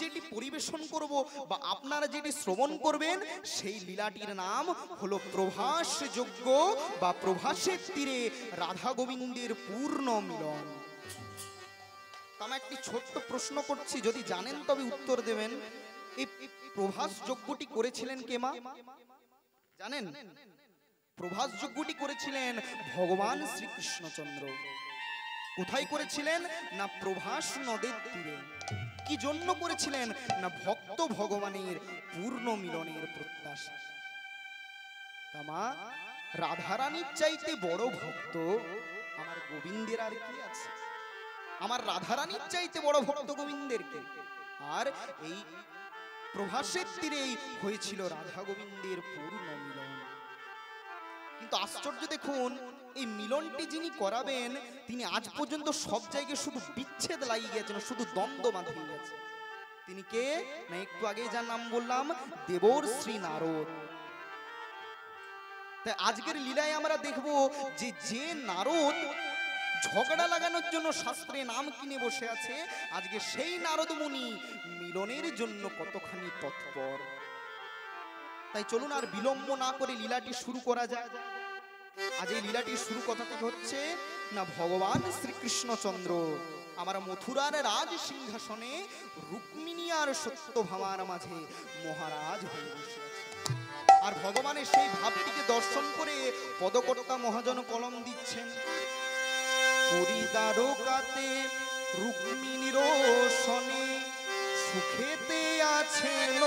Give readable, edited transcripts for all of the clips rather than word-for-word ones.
যেটি পরিবেশন করব বা আপনারা যেটি শ্রবণ করবেন সেই লীলাটির নাম হলো প্রভাস যজ্ঞ বা প্রভাসের তীরে রাধা গোবিন্দের পূর্ণ মিলন। আমি একটি ছোট্ট প্রশ্ন করছি, যদি জানেন তবে উত্তর দেবেন। এই প্রভাস যজ্ঞটি করেছিলেন কে মা জানেন? প্রভাস যজ্ঞটি করেছিলেন ভগবান শ্রীকৃষ্ণচন্দ্র। কোথায় করেছিলেন? না প্রভাস নদের তীরে। কি জন্য করেছিলেন? না ভক্ত ভগবানের পূর্ণ মিলনের প্রত্যাশা। তামা রাধারানীর চাইতে বড় ভক্ত আমার গোবিন্দের আর কি আছে? আমার রাধারানীর চাইতে বড় ভক্ত গোবিন্দের কে? আর এই প্রভাসের তীরেই হয়েছিল রাধা গোবিন্দের পূর্ণ মিলন। কিন্তু আশ্চর্য দেখুন, এই মিলনটি যিনি করাবেন তিনি আজ পর্যন্ত সব জায়গায় শুধু বিচ্ছেদ লাগিয়ে গেছেন, শুধু দ্বন্দ্ব বাঁধিয়ে গেছে। তিনি কে? না একটু আগে যার নাম বললাম, দেবর্ষি নারদ। তাই আজকের লীলায় আমরা দেখব যে নারদ ঝগড়া লাগানোর জন্য শাস্ত্রে নাম কিনে বসে আছে, আজকে সেই নারদ মুনি মিলনের জন্য কতখানি তৎপর। তাই চলুন আর বিলম্ব না করে লীলাটি শুরু করা যায়। আজ এই লীলাটির শুরু কথা থেকে হচ্ছে না ভগবান শ্রীকৃষ্ণচন্দ্র আমার মথুরার রাজ সিংহাসনে রুক্মিণী আর সত্যভামার মাঝে মহারাজ হয়ে বসে আছে। আর ভগবানের সেই ভাবটিকে দর্শন করে পদকর্তা মহাজন কলম দিচ্ছেন। পরিদারকাতে রুক্মিণীর সনে সুখেতে আছেন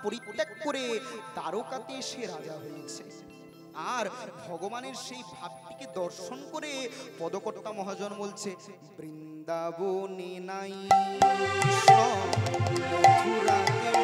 পরিত্যাগ করে দ্বারকাতে এসে রাজা হয়েছে। আর ভগবানের সেই ভাবটিকে দর্শন করে পদকর্তা মহাজন বলছে, বৃন্দাবনে নাই কৃষ্ণ মথুরাতে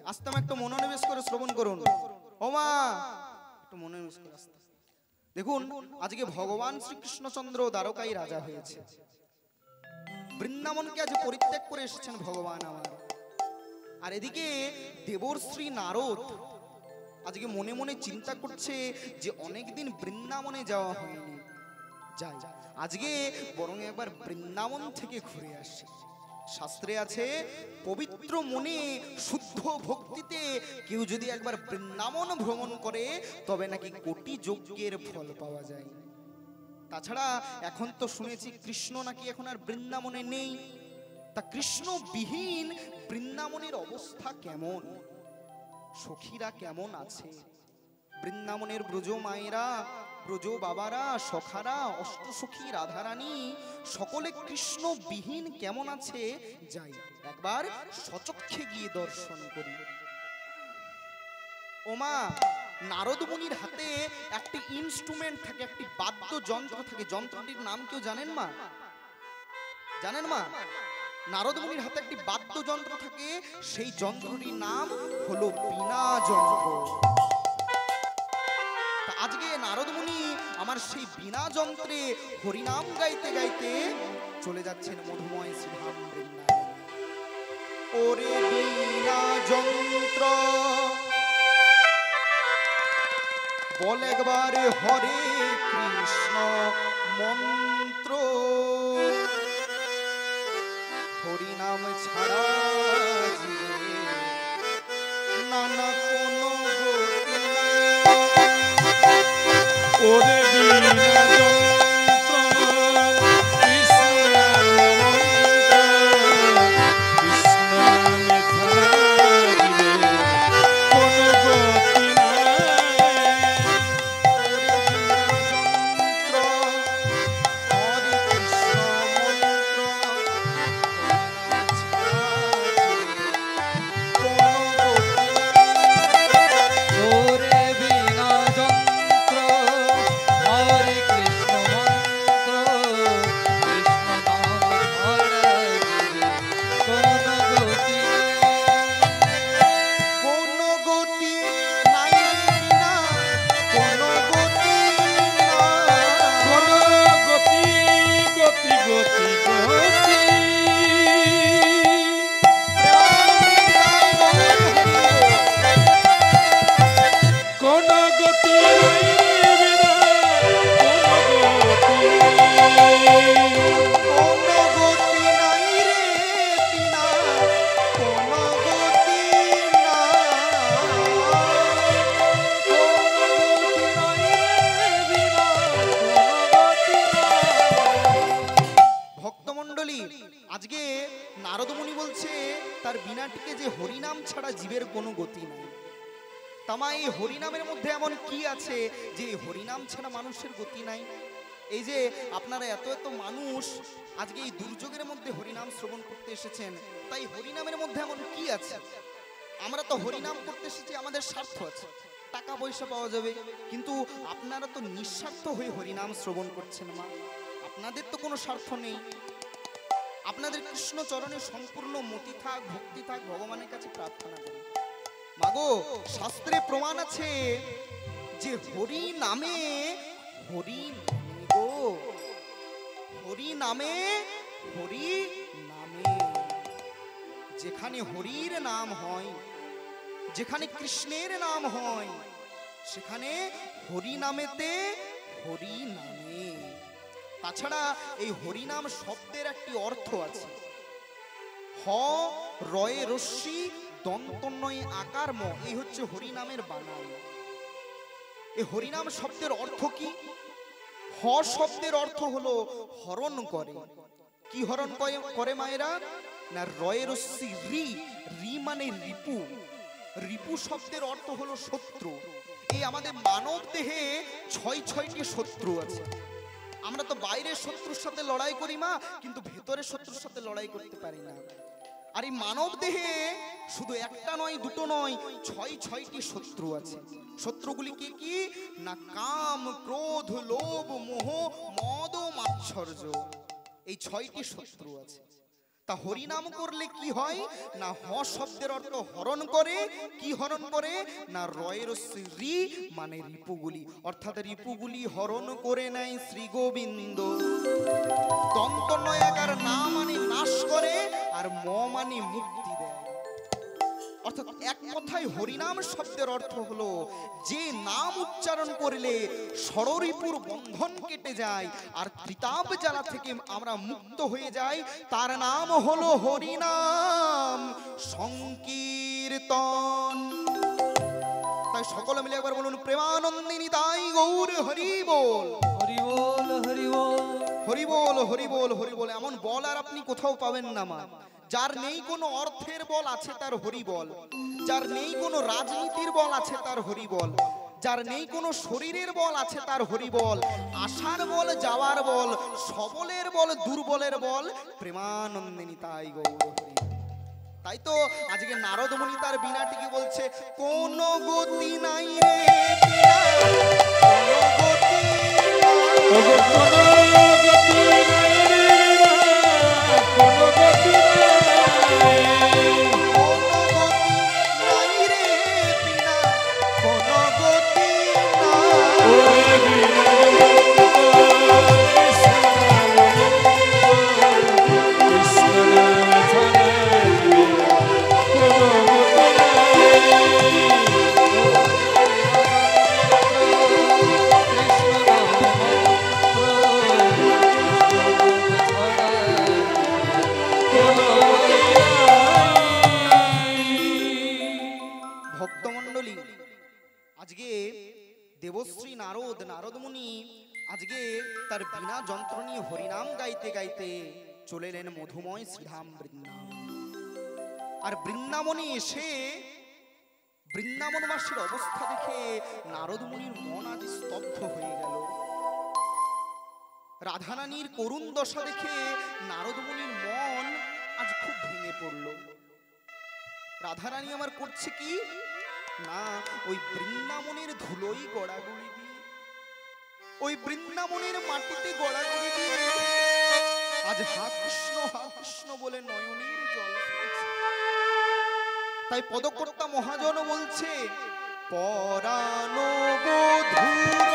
আস্তে একটু মনোনিবেশ করে শ্রবণ করুন। ও মা, একটু মনোনিবেশ করে আস্তে। দেখুন, আজকে ভগবান শ্রীকৃষ্ণচন্দ্র দ্বারকায় রাজা হয়েছে। বৃন্দাবনকে আজ পরিত্যাগ করে এসেছেন ভগবান আমার। আর এদিকে দেবশ্রী নারদ আজকে মনে মনে চিন্তা করছে যে অনেকদিন বৃন্দাবনে যাওয়া হয়নি, যাই আজকে বরং একবার বৃন্দাবন থেকে ঘুরে আসি। শাস্ত্রে আছে, পবিত্র মনে শুদ্ধ ভক্তিতে কেউ যদি একবার বৃন্দাবন ভ্রমণ করে তবে নাকি কোটি যজ্ঞের ফল পাওয়া যায়। তাছাড়া এখন তো শুনেছি কৃষ্ণ নাকি এখন আর বৃন্দাবনে নেই। তা কৃষ্ণবিহীন বৃন্দাবনের অবস্থা কেমন, সখীরা কেমন আছে, বৃন্দাবনের ব্রজ মায়েরা, ব্রজ বাবারা, সখারা, অষ্টসখী, রাধারানী সকলে কৃষ্ণবিহীন কেমন আছে, যাই একবার সচক্ষে গিয়ে দর্শন করি। ওমা, নারদ মুনির হাতে একটি ইনস্ট্রুমেন্ট থাকে, একটি বাদ্যযন্ত্র থাকে। যন্ত্রটির নাম কেউ জানেন মা? জানেন মা? নারদ মুনির হাতে একটি বাদ্যযন্ত্র থাকে, সেই যন্ত্রটির নাম হলো বীণা যন্ত্র। আজকে নারদ মুনি আমার সেই বীণা যন্ত্রে হরিনাম গাইতে গাইতে চলে যাচ্ছেন মধুময় শ্রীধাম বৃন্দাবন। ওরে বীণা যন্ত্র বল একবার হরে কৃষ্ণ মন্ত্র, হরিনাম ছাড়া নানা কোন গতি নাই। ওরে বীণা যন্ত্র কৃষ্ণ নামে ছাড়া কোন গতি আজকে নারদ মুনি বলছে তার বীণাটিকে যে হরিনাম ছাড়া জীবের কোনো গতি নাই। তামা এই হরিনামের মধ্যে এমন কি আছে যে হরিনাম ছাড়া মানুষের গতি নাই? এই যে আপনারা এত এত মানুষ আজকে এই দুর্যোগের মধ্যে হরিনাম শ্রবণ করতে এসেছেন, তাই হরিনামের মধ্যে এমন কি আছে? আমরা তো হরিনাম করতে এসেছি, আমাদের স্বার্থ আছে, টাকা পয়সা পাওয়া যাবে, কিন্তু আপনারা তো নিঃস্বার্থ হয়ে হরিনাম শ্রবণ করছেন মা। আপনাদের তো কোনো স্বার্থ নেই, আপনাদের কৃষ্ণ চরণে সম্পূর্ণ মতি থাক, ভক্তি থাক, ভগবানের কাছে প্রার্থনা করি। মাগো, শাস্ত্রে প্রমাণ আছে যে হরি নামে, হরি গো, হরি নামে, হরি নামে, যেখানে হরির নাম হয়, যেখানে কৃষ্ণের নাম হয়, সেখানে হরি নামেতে, হরি নামে। তাছাড়া এই হরিনাম শব্দের একটি অর্থ আছে, হ রয়ে রস্যি দন্তন্বয়ে আকার ম, এই হচ্ছে হরিনামের বানান। এই হরিনাম শব্দের অর্থ কি? হ শব্দের অর্থ হলো হরণ করে। কি হরণ করে মায়েরা? না রয়ে রস্যি রি, রি মানে রিপু। রিপু শব্দের অর্থ হলো শত্রু। এই আমাদের মানব দেহে ছয়টি শত্রু আছে। আমরা তো বাইরের শত্রুর সাথে লড়াই করি মা, কিন্তু ভেতরের শত্রুর সাথে লড়াই করতে পারি না। আর এই মানব দেহে শুধু একটা নয়, দুটো নয়, ছয়টি শত্রু আছে। শত্রুগুলি কি কি? না কাম, ক্রোধ, লোভ, মোহ, মদ ও মাৎসর্য, এই 6টি শত্রু আছে। তা হরিনাম করলে কি হয় না, হ শব্দের অর্থ হরণ করে। কি হরণ করে না, রয়ের শ্রী মানে রিপুগুলি, অর্থাৎ রিপুগুলি হরণ করে নেয় শ্রী গোবিন্দ। দন্ত নয়াকার না মানে নাশ করে, আর ম মানে মুক্তি দেয়। অর্থাৎ এক কথায় হরিনাম শব্দের অর্থ হলো যে নাম উচ্চারণ করলে ষড়রিপুর বন্ধন কেটে যায় আর ত্রিতাপ জ্বালা থেকে আমরা মুক্ত হয়ে যাই, তার নাম হলো হরিনাম সংকীর্তন। তাই সকলে মিলে একবার বলুন, প্রেমানন্দিনী তাই গৌর হরি বল, হরি বল, হরি বল, হরি বল, হরি বল, হরি বল। এমন বল আর আপনি কোথাও পাবেন না মা। যার নেই কোনো অর্থের বল আছে তার হরি বল, যার নেই কোনো রাজনীতির বল আছে তার হরি বল, যার নেই কোনো শরীরের বল আছে তার হরি বল। আশার বল, যাওয়ার বল, সবলের বল, দুর্বলের বল, প্রেমানন্দিনী তাই গৌর হরি। তাই তো আজকে নারদ মুনি তার বীণাটিকে বলছে, কোন গতি নাই রে বীণা, কোন গতি ভক্তমণ্ডলী, আজকে দেবশ্রী নারদ মুনি আজকে তার বিনা যন্ত্র নিয়ে হরিনাম গাইতে গাইতে চলে এলেন মধুময় শ্রীধাম বৃন্দাবন। আর বৃন্দাবনে এসে বৃন্দাবনবাসীর অবস্থা দেখে নারদ মুনির মন আজ স্তব্ধ হয়ে গেল। রাধারানীর করুণ দশা দেখে নারদ মুনির মন আজ খুব ভেঙে পড়ল। রাধারানী আমার করছে কি না, ওই বৃন্দাবনের ধুলোই গড়াগড়ি দিয়ে, ওই বৃন্দাবনের মাটিতে গড়াগড়ি দিয়ে আজ হা কৃষ্ণ বলে নয়নের জল ফেলছে। তাই পদকর্তা মহাজন বলছে, পরানো বধূর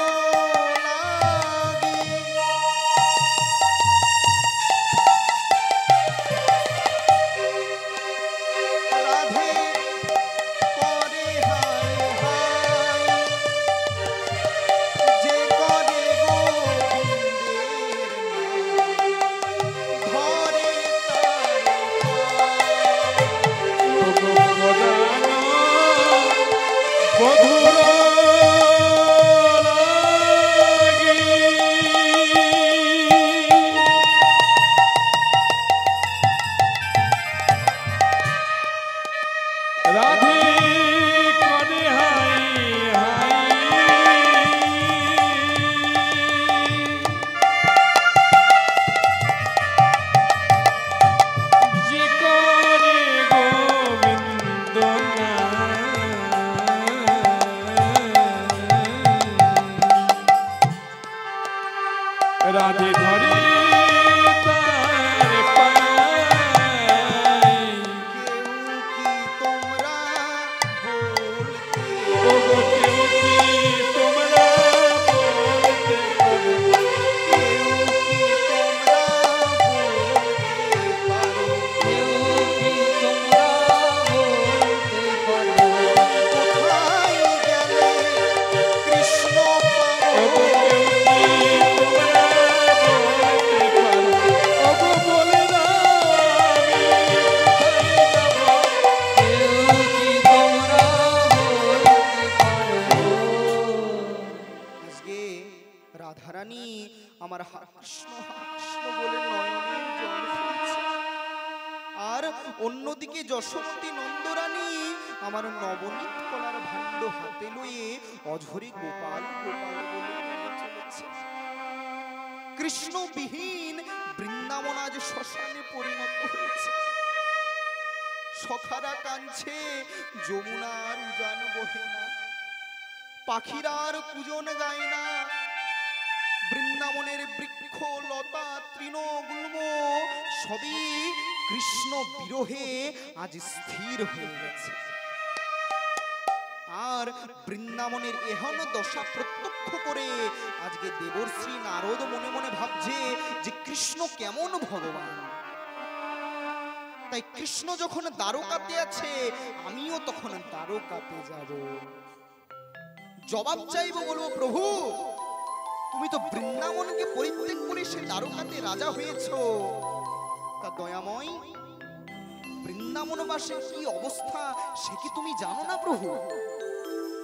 রাধে ধরে আমার হা কৃষ্ণ বলে নয়নের জল ফেলছে। আর অন্যদিকে যশোমতী নন্দরানী আমার নবনীত কলার ভাণ্ড হাতে লয়ে অঝরে গোপাল গোপাল বলে চলেছে। কৃষ্ণবিহীন বৃন্দাবন আজ শ্মশানে পরিণত হয়েছে। সখারা কাঁদছে, যমুনার উজান বহে না, পাখিরার পূজন গায় না, বৃন্দাবনের বৃক্ষ লতা তৃণগুল্ম সবই কৃষ্ণ বিরহে আজ স্থির হয়ে গেছে। আর বৃন্দাবনের এহেন দশা প্রত্যক্ষ করে আজকে দেবশ্রী নারদ মনে মনে ভাবছে যে কৃষ্ণ কেমন ভগবান। তাই কৃষ্ণ যখন দ্বারকাতে আছে, আমিও তখন দ্বারকাতে যাব। জবাব চাইবো, বলবো প্রভু তুমি তো বৃন্দাবনকে পরিত্যাগ করে সে দ্বারকাতে রাজা হয়েছো, তা দয়াময় বৃন্দাবনবাসীর কি অবস্থা সে কি তুমি জানো না প্রভু?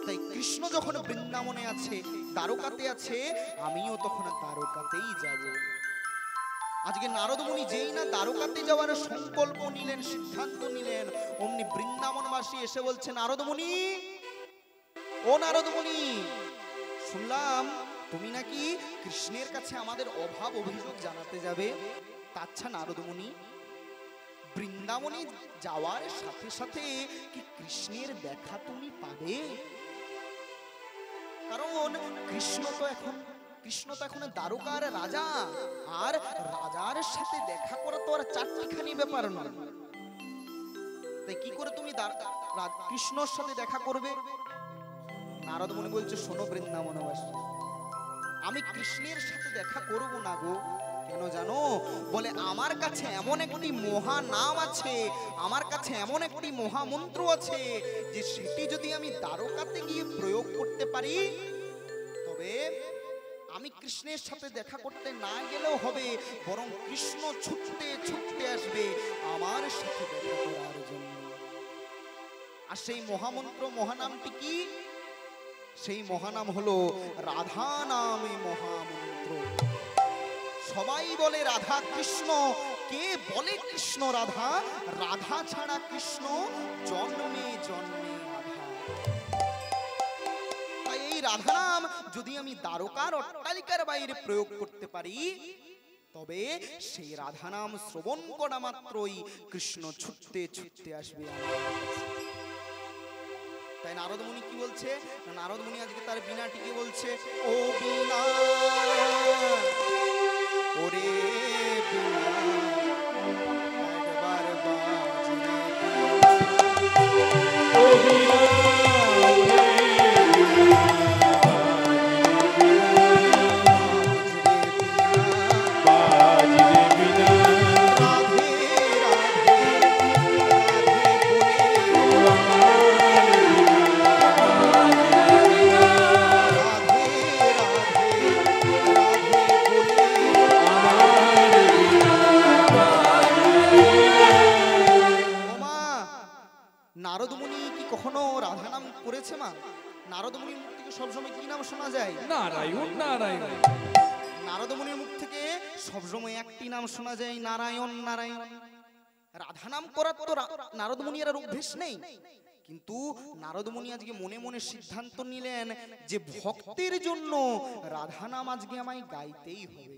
তাই কৃষ্ণ যখন বৃন্দাবনে আছে, দ্বারকাতে আছে, আমিও তখন দ্বারকাতেই যাব। আজকে নারদ মুনি যেই না দ্বারকাতে যাওয়ার সংকল্প নিলেন, সিদ্ধান্ত নিলেন, অমনি বৃন্দাবনবাসী এসে বলছে, নারদ মুনি, ও নারদ মুনি, শুনলাম তুমি নাকি কৃষ্ণের কাছে আমাদের অভাব অভিযোগ জানাতে যাবে। আচ্ছা নারদ মুনি, বৃন্দাবনে যাওয়ার সাথে সাথে কি কৃষ্ণের দেখা তুমি পাবে? কারণ কৃষ্ণ তো এখন দ্বারকার রাজা, আর রাজার সাথে দেখা করা তো আর চারটিখানি ব্যাপার নয়। তাই কি করে তুমি কৃষ্ণর সাথে দেখা করবে? নারদ মুনি বলছে, শোনো বৃন্দাবনবাসী, আমি কৃষ্ণের সাথে দেখা করব না গো। কেন জানো? বলে আমার কাছে এমন একটি মহা নাম আছে, আমার কাছে এমন একটি মহামন্ত্র আছে, যে সেটি যদি আমি দ্বারকাতে গিয়ে প্রয়োগ করতে পারি, তবে আমি কৃষ্ণের সাথে দেখা করতে না গেলেও হবে, বরং কৃষ্ণ ছুটতে ছুটতে আসবে আমার সাথে দেখা করার জন্য। আর সেই মহামন্ত্র, মহানামটি কি? সেই মহানাম হলো রাধা নামে মহামন্ত্র। সবাই বলে রাধা কৃষ্ণ, কে বলে কৃষ্ণ রাধা? রাধা ছাড়া কৃষ্ণ জন্মে জন্মে রাধা। তাই এই রাধা নাম যদি আমি দ্বারকার অট্টালিকার বাইরে প্রয়োগ করতে পারি, তবে সেই রাধা নাম শ্রবণ করা মাত্রই কৃষ্ণ ছুটতে ছুটতে আসবে আমার কাছে। তাই নারদ মুনি কি বলছে? নারদ মুনি আজকে তার বীণাটিকে বলছে, ও বীণা, ওরে বীণা, একবার বাজরে ও বীণা, নারদ মুনি কি কখনো রাধা নাম করেছে মা? নারদ মুনির মুখ থেকে সবসময় কি নাম শোনা যায়? নারায়ণ নারায়ণ। নারদ মুনির মুখ থেকে সবসময় একটি নাম শোনা যায়, নারায়ণ নারায়ণ। রাধা নাম করার তো নারদ মুনির আর অভ্যেস নেই, কিন্তু নারদ মুনি আজকে মনে মনে সিদ্ধান্ত নিলেন যে ভক্তের জন্য রাধা নাম আজকে আমায় গাইতেই হবে।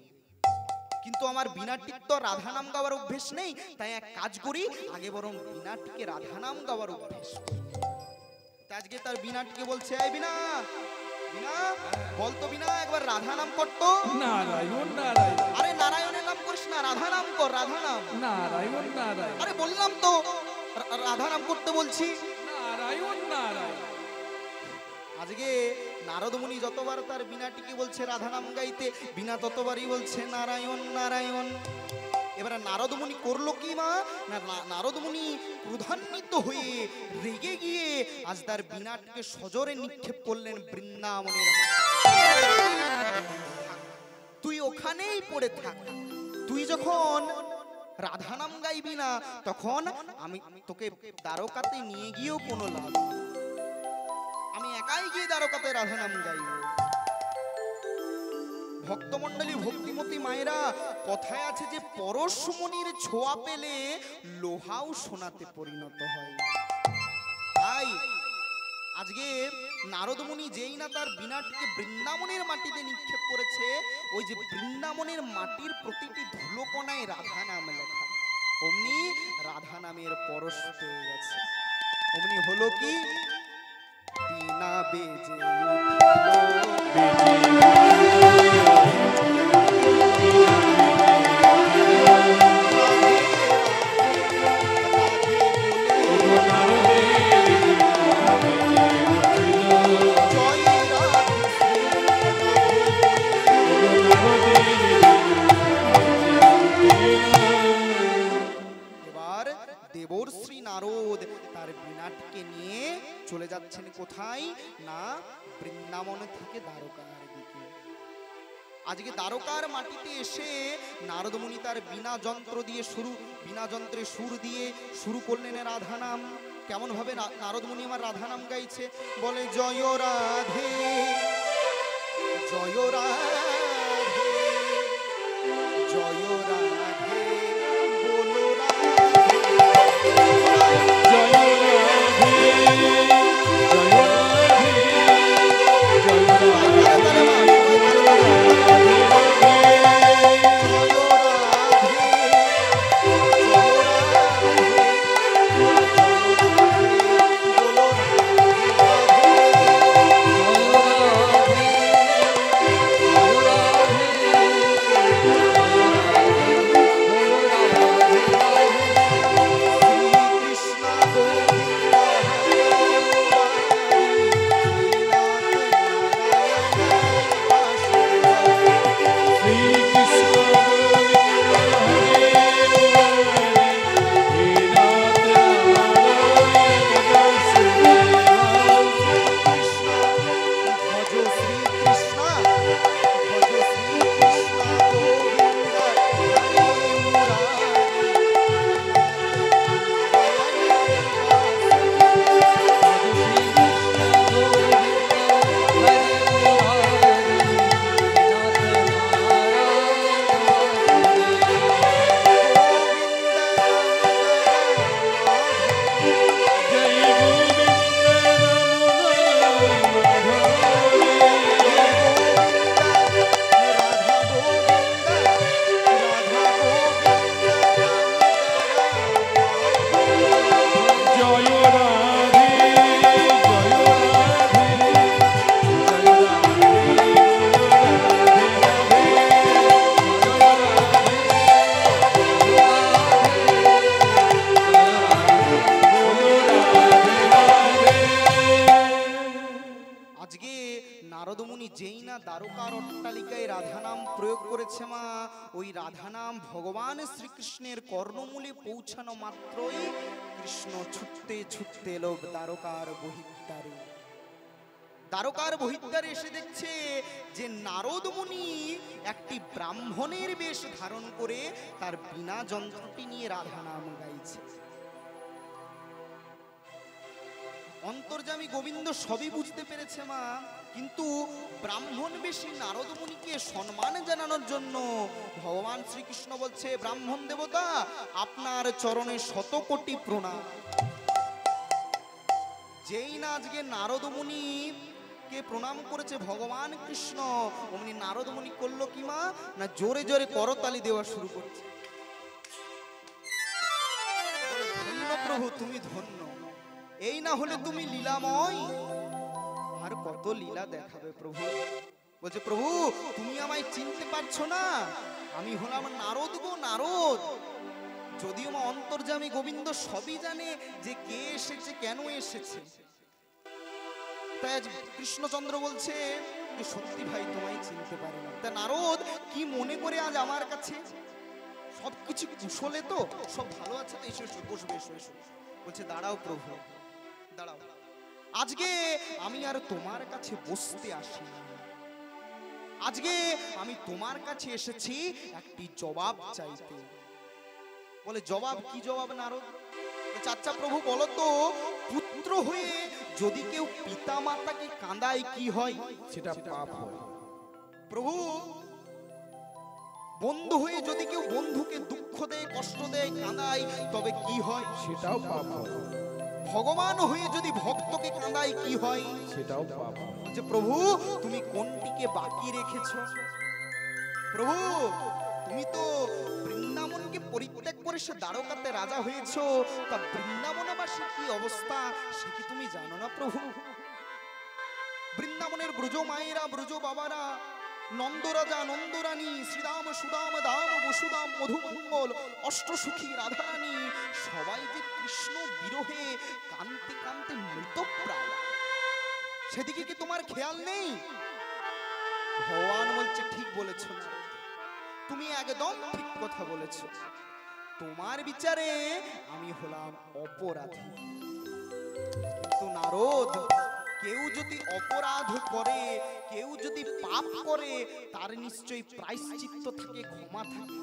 কিন্তু আমার বীণাটির তো রাধা নাম গাওয়ার অভ্যেস নেই, তাই এক কাজ করি, আগে বরং বীণাটিকে রাধা নাম গাওয়ার অভ্যেস করি। আজকে তার বীণাটিকে বলছে, এই বীণা, বীণা বলতো বীণা, একবার রাধা নাম করতো। নারায়ণ নারায়ণ। আরে নারায়ণের নাম করিস না, রাধা নাম কর, রাধা নাম। নারায়ণ নারায়ণ। আরে বললাম তো রাধা নাম করতে বলছি। নারায়ণ নারায়ণ। আজকে নারদ মুনি যতবার তার বীণাটিকে বলছে রাধা নাম গাইতে, বীণা ততবারই বলছে নারায়ণ নারায়ণ। এবারে নারদ মুনি করলো কি মা? নারদ মুনি ক্রোধান্বিত হয়ে রেগে গিয়ে আজ তার বীণাটিকে সজোরে নিক্ষেপ করলেন বৃন্দাবনের মাটিতে। তুই ওখানেই পড়ে থাক, তুই যখন রাধা নাম গাইবি না, তখন আমি তোকে দ্বারকাতে নিয়ে গিয়েও কোনো লাভ, আমি একাই গিয়ে দ্বারকাতে রাধা নাম গাইব। ভক্তমণ্ডলী, ভক্তিমতী মায়েরা, কথায় আছে যে পরশমণির ছোঁয়া পেলে লোহাও সোনাতে পরিণত হয়। তাই আজকে নারদ মুনি যেই না তার বীণাটিকে বৃন্দাবনের মাটিতে নিক্ষেপ করেছে, ওই যে বৃন্দাবনের মাটির প্রতিটি ধুলোকণায় রাধা নাম লেখা, অমনি রাধা নামের পরশ পেয়ে গেছে। অমনি হলো কি, বীণা বেজে উঠলো, দেবর্ষি নারদ তার বীণাটিকে নিয়ে চলে যাচ্ছেন কোথায় না বৃন্দাবন থেকে দ্বারকার দিকে। আজকে দ্বারকার মাটিতে এসে নারদ মুনি তার বীণা যন্ত্র দিয়ে বীণা যন্ত্রে সুর দিয়ে শুরু করলেন রাধা নাম। কেমন ভাবে নারদ মুনি আমার রাধা নাম গাইছে, বলে জয় রাধে জয় রাধে জয় রাধে বলো দ্বারকার অট্টালিকায় রাধা নাম প্রয়োগ করেছে মা। ওই রাধা নাম ভগবান শ্রীকৃষ্ণের কর্ণমূলে পৌঁছানো মাত্রই কৃষ্ণ ছুটতে ছুটতে এলো দ্বারকার বহিদ্বারে। দ্বারকার বহিদ্বারে এসে দেখছে যে নারদ মুনি একটি ব্রাহ্মণের বেশ ধারণ করে তার বীণা যন্ত্রটি নিয়ে রাধা নাম গাইছে। অন্তর্যামী গোবিন্দ সবই বুঝতে পেরেছে মা, কিন্তু ব্রাহ্মণ বেশী নারদ মুনিকে সম্মান জানানোর জন্য ভগবান শ্রীকৃষ্ণ বলছে, ব্রাহ্মণ দেবতা আপনার চরণে শত কোটি প্রণাম। যেই না আজকে নারদ মুনি কে প্রণাম করেছে ভগবান কৃষ্ণ, অমনি নারদ মুনি করলো কি মা, না জোরে জোরে করতালি দেওয়া শুরু করছে। ধন্য প্রভু, তুমি ধন্য, এই না হলে তুমি লীলাময়, আর কত লীলা দেখাবে প্রভু। বলছে, প্রভু তুমি আমায় চিনতে পারছো না, আমি হলাম নারদ গো নারদ। যদিও মা অন্তর্যামী গোবিন্দ সবই জানে যে কে এসেছে, কেন এসেছে। তাই আজ কৃষ্ণচন্দ্র বলছে যে সত্যি ভাই তোমায় চিনতে পারে না। তা নারদ কি মনে করে আজ আমার কাছে? সবকিছু কুশলে তো, সব ভালো আছে তো, এসো এসো বসবে, এসো এসো। বলছে, দাঁড়াও প্রভু দাঁড়াও, আজকে আমি আর তোমার কাছে বসতে আসি, আজকে আমি তোমার কাছে এসেছি একটি জবাব চাইতে। বলে, জবাব? কি জবাব নারদ? আচ্ছা প্রভু বলো তো, পুত্র হয়ে যদি কেউ পিতা মাতাকে কাঁদায় কি হয়? সেটা পাপ হয়। প্রভু, বন্ধু হয়ে যদি কেউ বন্ধুকে দুঃখ দেয়, কষ্ট দেয়, কাঁদায়, তবে কি হয়? সেটাও পাপ হয়। ভগবান হয়ে যদি ভক্তকে কাঁদায় কি হয়? সেটাও পাপ হয়। যে প্রভু তুমি কোনটিকে বাকি রেখেছো? প্রভু তুমি তো বৃন্দাবনকে পরিত্যাগ করে সে দ্বারকাতে রাজা হয়েছো, তা বৃন্দাবনবাসীর কি অবস্থা সে কি তুমি জানো না প্রভু? বৃন্দাবনের ব্রজ মায়েরা, ব্রজ বাবারা, নন্দরাজা, নন্দরানী, শ্রীরাম, সুদাম, দাম, বসুদাম, মধুমঙ্গল, অষ্টসুখী, রাধারানী, সবাই যে কৃষ্ণ বিরহে কাঁদতে কাঁদতে মৃতপ্রায়, সেদিকে কি তোমার খেয়াল নেই? ভগবান বলছে, ঠিক বলেছ, তুমি একদম ঠিক কথা বলেছ। তোমার বিচারে আমি হলাম অপরাধী। কিন্তু নারদ, কেউ যদি অপরাধ করে, কেউ যদি পাপ করে, তার নিশ্চয়ই প্রায়শ্চিত্ত থাকে, ক্ষমা থাকে।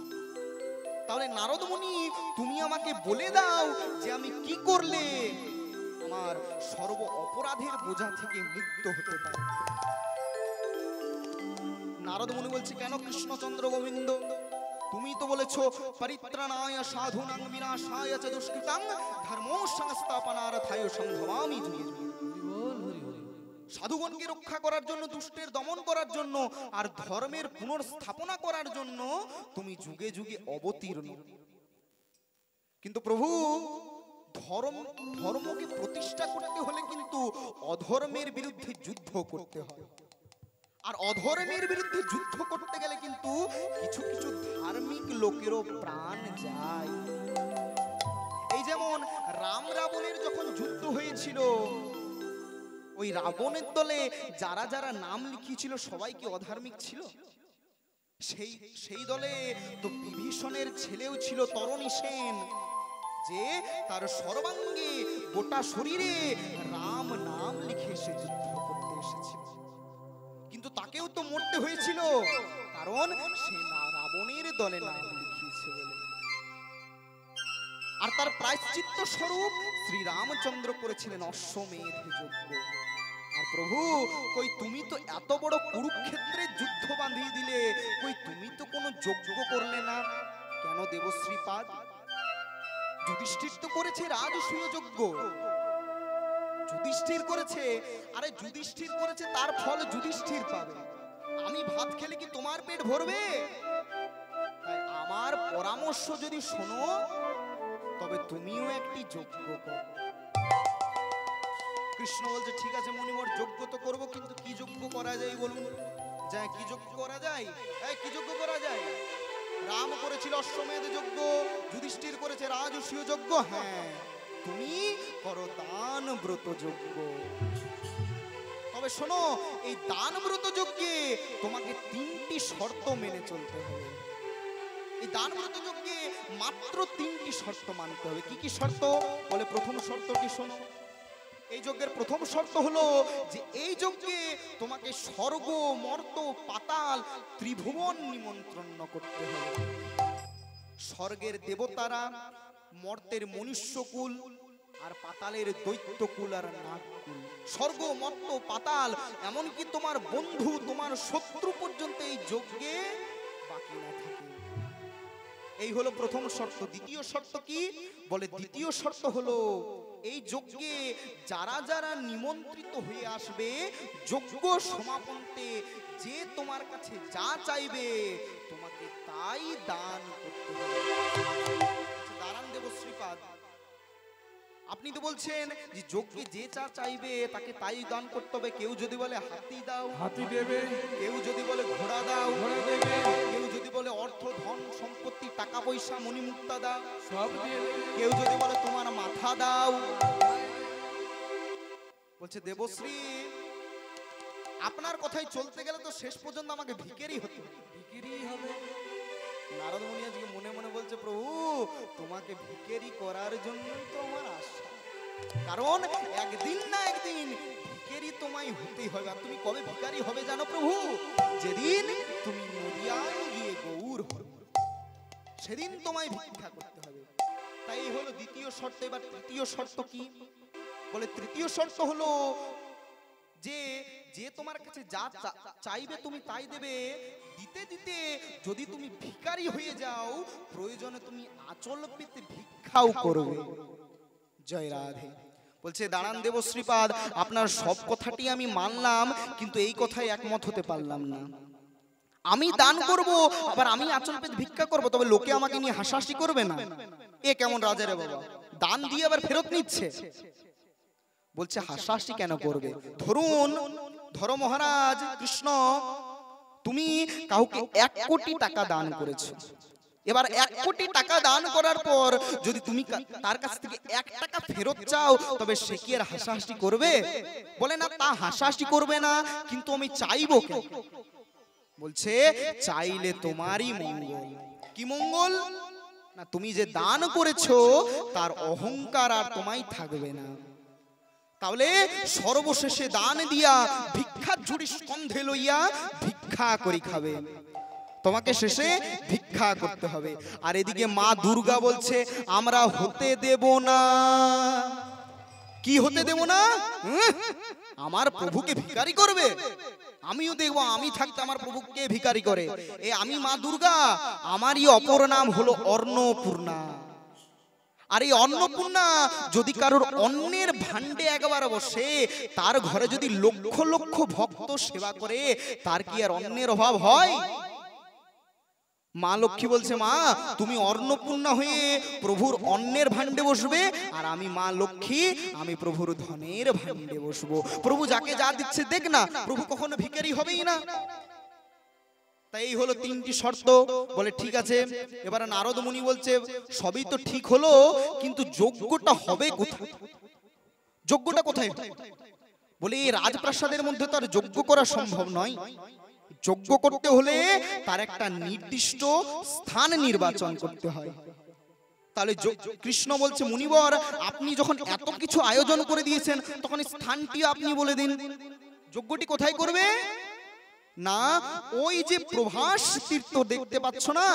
তাহলে নারদ মুনি, তুমি আমাকে বলে দাও যে আমি কি করলে আমার সর্ব অপরাধের বোঝা থেকে মুক্ত হতে পারি। নারদ মুনি বলছে, কেন কৃষ্ণচন্দ্র গোবিন্দ, তুমি তো বলেছো পরিত্রাণায় সাধুনাং বিনাশায় চ দুষ্কৃতাং ধর্মো সংস্থাপনার্থায় সম্ভবামি যুগে যুগে। সাধুগণকে রক্ষা করার জন্য, দুষ্টের দমন করার জন্য, আর ধর্মের পুনর্স্থাপনা করার জন্য তুমি যুগে যুগে অবতীর্ণ। কিন্তু প্রভু, ধর্মকে প্রতিষ্ঠা করতে হলে কিন্তু অধর্মের বিরুদ্ধে যুদ্ধ করতে হয়। আর অধর্মের বিরুদ্ধে যুদ্ধ করতে গেলে কিন্তু কিছু কিছু ধার্মিক লোকেরও প্রাণ যায়। এই যেমন রাম রাবণের যখন যুদ্ধ হয়েছিল, ওই রাবণের দলে যারা যারা নাম লিখিয়েছিল সবাই কি অধার্মিক ছিল? সেই দলে তো বিভীষণের ছেলেও ছিল তরণী সেন, যে তার সর্বাঙ্গে গোটা শরীরে রাম নাম লিখে সে যুদ্ধ করতে এসেছিল। কিন্তু তাকেও তো মরতে হয়েছিল, কারণ সে রাবণের দলে নাম লিখিয়েছে বলে। আর তার প্রায়শ্চিত্ত স্বরূপ শ্রী রামচন্দ্র করেছিলেন অশ্বমেধ যজ্ঞ। আর প্রভু, কই তুমি তো এত বড় কুরুক্ষেত্রে যুদ্ধ বাঁধিয়ে দিলে, কই তুমি তো কোনো যজ্ঞ করলে না কেন দেবশ্রীপাদ? যুধিষ্ঠির তো করেছে রাজসূয় যজ্ঞ, যুধিষ্ঠির করেছে। আরে যুধিষ্ঠির করেছে, তার ফল যুধিষ্ঠির পাবে। আমি ভাত খেলে কি তোমার পেট ভরবে? তাই আমার পরামর্শ যদি শোনো, তবে তুমিও একটি যজ্ঞ করো। কৃষ্ণ বলছে, ঠিক আছে মুনিবর, যজ্ঞ তো করবো, কিন্তু কি যজ্ঞ করা যায় বলুন? যা কি যজ্ঞ করা যায়? কি যজ্ঞ করা যায়? রাম করেছিল অশ্বমেধ যজ্ঞ, যুধিষ্ঠির করেছে রাজসূয় যজ্ঞ। হ্যাঁ, তুমি করো দান ব্রত যজ্ঞ। তবে শোনো, এই দান ব্রত যজ্ঞে তোমাকে 3টি শর্ত মেনে চলতে হবে। এই দান ব্রত যজ্ঞে মাত্র 3টি শর্ত মানতে হবে। কি কি শর্ত? বলে প্রথম শর্তটি শোনো। এই যজ্ঞের প্রথম শর্ত হলো যে এই যজ্ঞে তোমাকে স্বর্গ, মর্ত, পাতাল, ত্রিভুবন নিমন্ত্রণ করতে হবে। স্বর্গের দেবতারা, মর্তের মনুষ্যকুল, আর পাতালের দৈত্যকুল আর নাগকুল। স্বর্গ, মর্ত, পাতাল, এমনকি তোমার বন্ধু, তোমার শত্রু পর্যন্ত এই যজ্ঞে বাকি না থাকে। এই হলো প্রথম শর্ত। দ্বিতীয় শর্ত কি? বলে দ্বিতীয় শর্ত হলো এই যজ্ঞে যারা যারা নিমন্ত্রিত হয়ে আসবে, যজ্ঞ সমাপন্তে যে তোমার কাছে যা চাইবে তোমাকে তাই দান করতে হবে। দাঁড়ান দেবশ্রীপাদ, আপনি তো বলছেন যে যজ্ঞে যে যা চাইবে তাকে তাই দান করতে হবে। কেউ যদি বলে হাতি দাও, হাতি দেবে। কেউ যদি বলে ঘোড়া দাও, ঘোড়া দেবে। কেউ যদি বলে অর্থ, ধন, সম্পত্তি, টাকা পয়সা, মণিমুক্তা দাও, সব দিয়ে দেবে। কেউ যদি বলে তোমার মাথা দাও। বলছে দেবশ্রী, আপনার কথাই চলতে গেলে তো শেষ পর্যন্ত আমাকে ভিখারি হতে হবে। নারদ মুনি আজকে মনে মনে বলছে, প্রভু তোমাকে ভিখারি করার জন্যই তো আমার আশা। কারণ একদিন না একদিন ভিখারি তোমায় হতেই হবে। আর তুমি কবে ভিখারি হবে জানো প্রভু? যেদিন তুমি নদিয়ায় গিয়ে গৌর হবে, সেদিন তোমায় ভিক্ষা করতে হবে। তাই এই হলো দ্বিতীয় শর্ত। এবার তৃতীয় শর্ত কি? বলে তৃতীয় শর্ত হলো যে যে তোমার কাছে যা চাইবে তুমি তাই দেবে। দিতে দিতে যদি তুমি ভিখারি হয়ে যাও, প্রয়োজনে তুমি আঁচল পেতে ভিক্ষাও করবে। জয় রাধে। বলছে দাঁড়ান দেবশ্রীপাদ, আপনার সব কথাটি আমি মানলাম, কিন্তু এই কথায় একমত হতে পারলাম না। আমি দান করব, আবার আমি আঁচল পেতে ভিক্ষা করব, তবে লোকে আমাকে নিয়ে হাসাহাসি করবে না? এ কেমন রাজা রে বাবা, দান দিয়ে আবার ফেরত নিচ্ছে। বলছে হাসাহাসি কেন করবে? ধরো মহারাজ কৃষ্ণ, তুমি কাউকে 1 কোটি টাকা দান করেছো। এবার 1 কোটি টাকা দান করার পর যদি তুমি তার কাছ থেকে 1 টাকা ফেরত চাও, তবে সে কি আর হাসাহাসি করবে? বলে না, তা হাসাহাসি করবে না, কিন্তু আমি চাইবো কেন? বলছে চাইলে তোমারই মঙ্গল। কি মঙ্গল? না, তুমি যে দান করেছো তার অহংকার আর তোমায় থাকবে না। তাহলে সর্বশেষে দান দিয়া ভিক্ষার ঝুড়ি স্কন্ধে লইয়া ভিক্ষা করি খাবে, তোমাকে শেষে ভিক্ষা করতে হবে। আর এদিকে মা দুর্গা বলছে আমরা হতে দেব না। কি হতে দেব না? আমার প্রভুকে ভিখারি করবে? আমিও দেখবো আমি থাকতে আমার প্রভুকে ভিখারি করে। এ আমি মা দুর্গা, আমারই অপর নাম হলো অন্নপূর্ণা। আর এই অন্নপূর্ণা যদি কারোর অন্নের ভান্ডে একবার বসে, তার ঘরে যদি লক্ষ লক্ষ ভক্ত সেবা করে, তার কি আর অন্নের অভাব হয়? মা লক্ষ্মী বলছে মা তুমি অন্নপূর্ণা হয়ে প্রভুর অন্নের ভান্ডে বসবে, আর আমি মা লক্ষ্মী আমি প্রভুর ধনের ভান্ডে বসবো। প্রভু যাকে যা দিচ্ছে দেখ না, প্রভু কখনো ভিখারি হবেই না। তাই এই হলো তিনটি শর্ত। বলে ঠিক আছে। এবার নারদ মুনি বলছে সবই তো ঠিক হলো, কিন্তু যোগ্যটা হবে কোথায়? যোগ্যটা কোথায়? বলে এই রাজপ্রাসাদের মধ্যে তো আর যোগ্য করা সম্ভব নয়। যোগ্য করতে হলে তার একটা নির্দিষ্ট স্থান নির্বাচন করতে হয়। তাহলে কৃষ্ণ বলছে মুনিবর আপনি যখন এত কিছু আয়োজন করে দিয়েছেন, তখন স্থানটি আপনি বলে দিন, যোগ্যটি কোথায় করবে? না, ওই যে প্রভাস তীর্থ দেখতে পাচ্ছ না,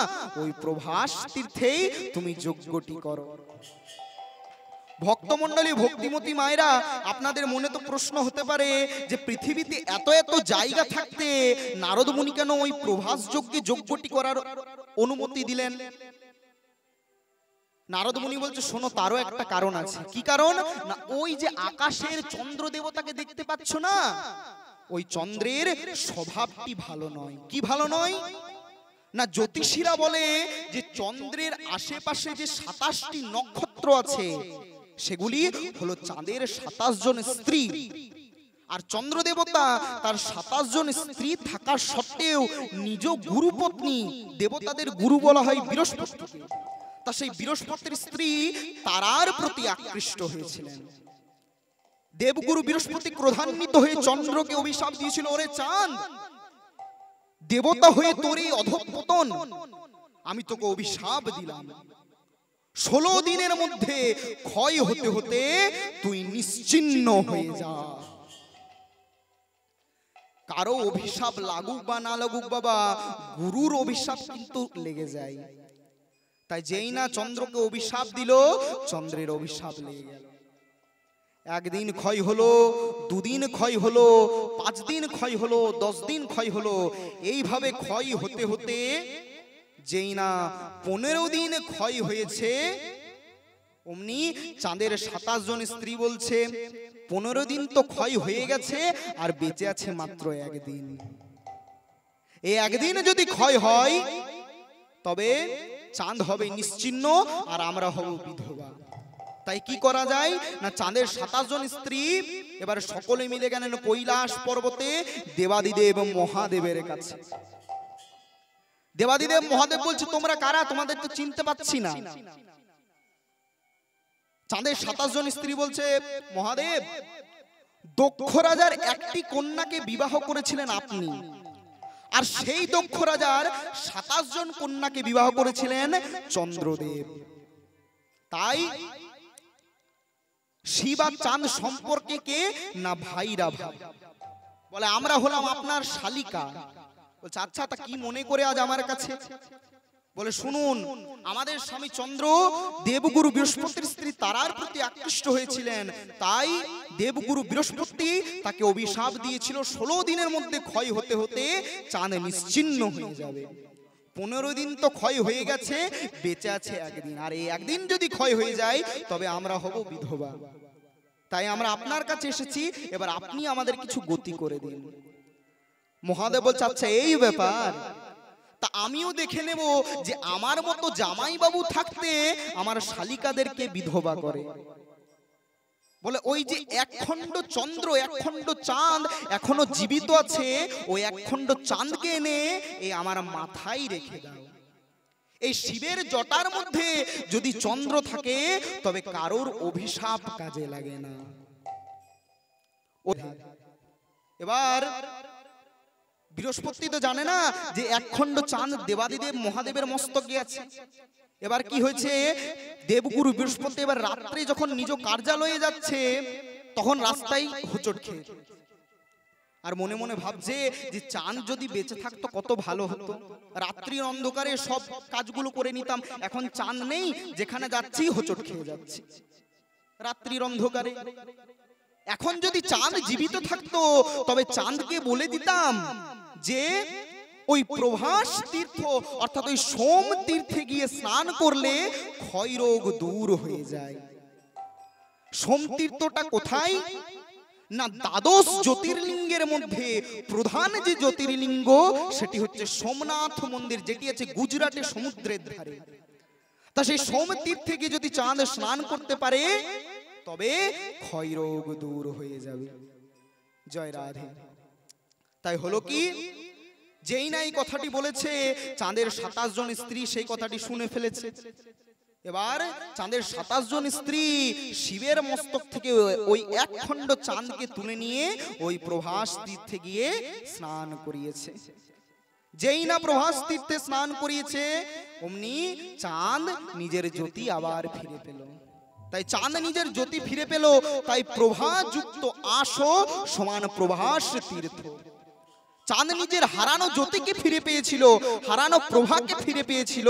ওই প্রভাস তীর্থেই তুমি যজ্ঞটি করো। ভক্তমণ্ডলী, ভক্তিমতী মায়েরা, আপনাদের মনে তো প্রশ্ন হতে পারে যে পৃথিবীতে এত এত জায়গা থাকতে নারদ মুনি কেন ওই প্রভাস যজ্ঞে যজ্ঞটি করার অনুমতি দিলেন? নারদ মুনি বলছে শোনো, তারও একটা কারণ আছে। কি কারণ? না, ওই যে আকাশের চন্দ্র দেবতাকে দেখতে পাচ্ছ না, ওই চন্দ্রের স্বভাবটি ভালো নয়। কি ভালো নয়? না, জ্যোতিষীরা বলে যে চন্দ্রের আশেপাশে যে 27টি নক্ষত্র আছে, সেগুলি হলো চাঁদের 27 জন স্ত্রী। আর চন্দ্র দেবতা তার 27 জন স্ত্রী থাকা সত্ত্বেও নিজ গুরু পত্নী, দেবতাদের গুরু বলা হয় বৃহস্পতিকে, তা সেই বৃহস্পতির স্ত্রী তারার প্রতি আকৃষ্ট হয়েছিলেন। দেবগুরু বৃহস্পতি ক্রোধান্বিত হয়ে চন্দ্রকে অভিশাপ দিয়েছিল, ওরে চাঁদ, দেবতা হয়ে তোর এই অধঃপতন, আমি তোকে অভিশাপ দিলাম, 16 দিনের মধ্যে ক্ষয় হতে হতে তুই নিশ্চিহ্ন হয়ে যা। কারো অভিশাপ লাগুক বা না লাগুক বাবা, গুরুর অভিশাপ কিন্তু লেগে যায়। তাই যেই না চন্দ্রকে অভিশাপ দিল, চন্দ্রের অভিশাপ লেগে গেল। একদিন ক্ষয় হলো, দুদিন ক্ষয় হলো, 5 দিন ক্ষয় হলো, 10 দিন ক্ষয় হলো। এইভাবে ক্ষয় হতে হতে যেই না 15 দিন ক্ষয় হয়েছে, অমনি চাঁদের 27 জন স্ত্রী বলছে 15 দিন তো ক্ষয় হয়ে গেছে, আর বেঁচে আছে মাত্র 1 দিন। এই একদিন যদি ক্ষয় হয়, তবে চাঁদ হবে নিশ্চিহ্ন, আর আমরা হব বিধবা। তাই কি করা যায়? না, চাঁদের 27 জন স্ত্রী এবার সকলে মিলে গেলেন কৈলাস পর্বতে দেবাদিদেব এবং মহাদেবের কাছে। দেবাদিদেব মহাদেব বলছে তোমরা কারা? তোমাদের তো চিনতে পাচ্ছি না। চাঁদের 27 জন স্ত্রী বলছে মহাদেব, দক্ষ রাজার একটি কন্যাকে বিবাহ করেছিলেন আপনি, আর সেই দক্ষ রাজার 27 জন কন্যাকে বিবাহ করেছিলেন চন্দ্রদেব। তাই শিব আর চাঁদ সম্পর্কে কে? না ভাইরা ভাই। বলে আমরা হলাম আপনার শালিকা। বলছে আচ্ছা, তা কি মনে করে আজ আমার কাছে? বলে শুনুন, আমাদের স্বামী চন্দ্র দেবগুরু বৃহস্পতির স্ত্রী তারার প্রতি আকৃষ্ট হয়েছিলেন, তাই দেবগুরু বৃহস্পতি তাকে অভিশাপ দিয়েছিল 16 দিনের মধ্যে ক্ষয় হতে হতে চাঁদ নিশ্চিহ্ন হয়ে যাবে। 15 দিন তো ক্ষয় হয়ে গেছে, বেঁচে আছে 1 দিন, আর এই 1 দিন যদি ক্ষয় হয়ে যায় তবে আমরা হব বিধবা। তাই আমরা আপনার কাছে এসেছি, এবার আপনি আমাদের কিছু গতি করে দিন। মহাদেব বলছে আচ্ছা এই ব্যাপার, তা আমিও দেখে নেব যে আমার মতো জামাই বাবু থাকতে আমার শালিকাদেরকে বিধবা করে। বলে ওই যে 1 খণ্ড চন্দ্র, 1 খণ্ড চাঁদ এখনো জীবিত আছে, ওই 1 খণ্ড চাঁদকে এনে এই আমার মাথায় রেখে দাও। এই শিবের জটার মধ্যে যদি চন্দ্র থাকে, তবে কারোর অভিশাপ কাজে লাগে না। এবার বৃহস্পতি তো জানে না যে 1 খণ্ড চাঁদ দেবাদিদেব মহাদেবের মস্তকে আছে। এবার কি হয়েছে, দেবগুরু বৃহস্পতি এবার রাত্রে যখন নিজ কার্যালয়ে যাচ্ছে তখন রাস্তায় হোঁচট খেয়ে, আর মনে মনে ভাবছে যে চাঁদ যদি বেঁচে থাকতো কত ভালো হতো, রাত্রির অন্ধকারে সব কাজগুলো করে নিতাম, এখন চাঁদ নেই, যেখানে যাচ্ছি হোঁচট খেয়ে যাচ্ছি রাত্রির অন্ধকারে। এখন যদি চাঁদ জীবিত থাকতো তবে চাঁদকে বলে দিতাম যে ওই প্রভাস তীর্থ অর্থাৎ ওই সোম তীর্থে গিয়ে স্নান করলে ক্ষয়রোগ দূর হয়ে যায়। সোম তীর্থটা কোথায় না, দ্বাদশ জ্যোতির্লিঙ্গের মধ্যে প্রধান যে জ্যোতির্লিঙ্গ সেটি হচ্ছে সোমনাথ মন্দির, যেটি আছে গুজরাটে সমুদ্রের ধারে। তা সেই সোম তীর্থে গিয়ে যদি চাঁদ স্নান করতে পারে তবে ক্ষয়রোগ দূর হয়ে যাবে। জয় রাধে। তাই হলো কি, যেই না এই কথাটি বলেছে চাঁদের 27 জন স্ত্রী সেই কথাটি শুনে ফেলেছে। এবার চাঁদের 27 জন স্ত্রী শিবের মস্তক থেকে ওই এক খণ্ড চাঁদকে তুলে নিয়ে ওই প্রভাস তীর্থে গিয়ে স্নান করিয়েছে। যেই না প্রভাস তীর্থে স্নান করিয়েছে অমনি চাঁদ নিজের জ্যোতি আবার ফিরে পেল। তাই চাঁদ নিজের জ্যোতি ফিরে পেল, তাই প্রভাযুক্ত আশো সমান প্রভাস তীর্থ। চাঁদ নিজের হারানো জ্যোতিকে ফিরে পেয়েছিল, হারানো প্রভাকে ফিরে পেয়েছিল,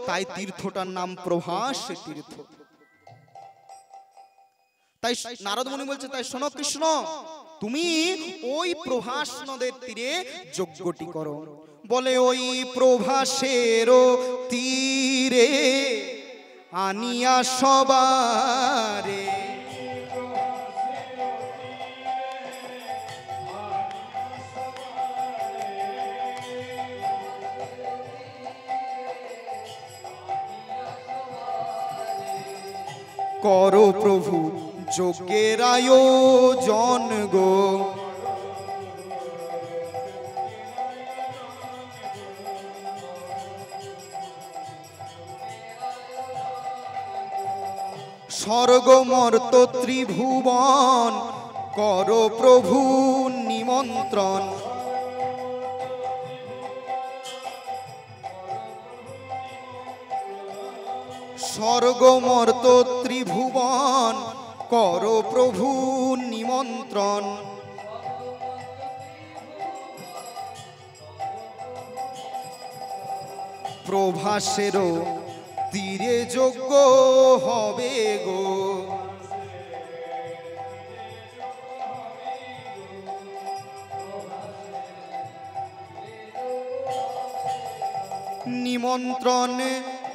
তাই তীর্থটার নাম প্রভাস তীর্থ। তাই নারদ মুনি বলছে, তাই শোনো কৃষ্ণ, তুমি ওই প্রভাস নদের তীরে যজ্ঞটি করো। বলে ওই প্রভাসের তীরে আনিয়া সবারে করো প্রভু যজ্ঞের আয়োজন গো। স্বর্গ মর্ত ত্রিভুবন করো প্রভু নিমন্ত্রণ। স্বর্গ মর্ত ত্রিভুবন করো প্রভু নিমন্ত্রণ। প্রভাসের তীরে যজ্ঞ হবে গো। নিমন্ত্রণ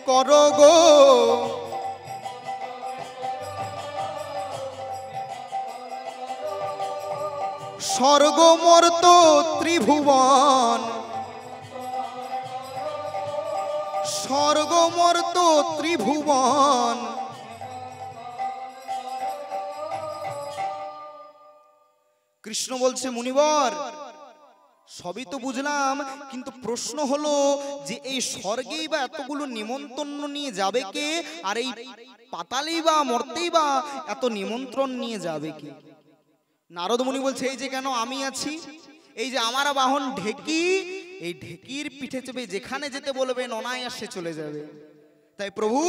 করো গো। স্বর্গ মর্ত ত্রিভুবন, স্বর্গ মর্ত ত্রিভুবন। কৃষ্ণ বলছে, মুনিবর সবই তো বুঝলাম, কিন্তু প্রশ্ন হলো যে এই স্বর্গেই বা এতগুলো নিমন্ত্রণ নিয়ে যাবে কে, আর এই পাতালেই বা মর্তেই বা এত নিমন্ত্রণ নিয়ে যাবে কে? নারদ মুনি বলছে, এই যে কেন আমি আছি, এই যে আমার বাহন ঢেকি, এই ঢেকির পিঠে চেপে যেখানে যেতে বলবেন অনায়াসে চলে যাবে। তাই প্রভু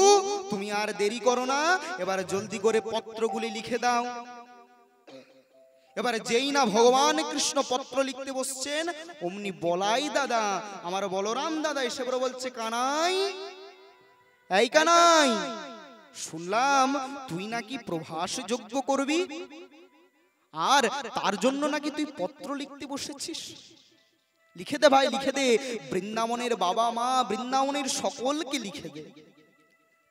তুমি আর দেরি করো না, এবার জলদি করে পত্রগুলি লিখে দাও। এবারে যেই না ভগবান কৃষ্ণ পত্র লিখতে বসছেন অমনি বলাই দাদা, আমার বলরাম দাদা এসে বলে বলছে, কানাই, এই কানাই, শুনলাম তুই নাকি প্রভাস যজ্ঞ করবি, আর তার জন্য নাকি তুই পত্র লিখতে বসেছিস। লিখে দে ভাই, লিখে দে, বৃন্দাবনের বাবা মা, বৃন্দাবনের সকলকে লিখে দে।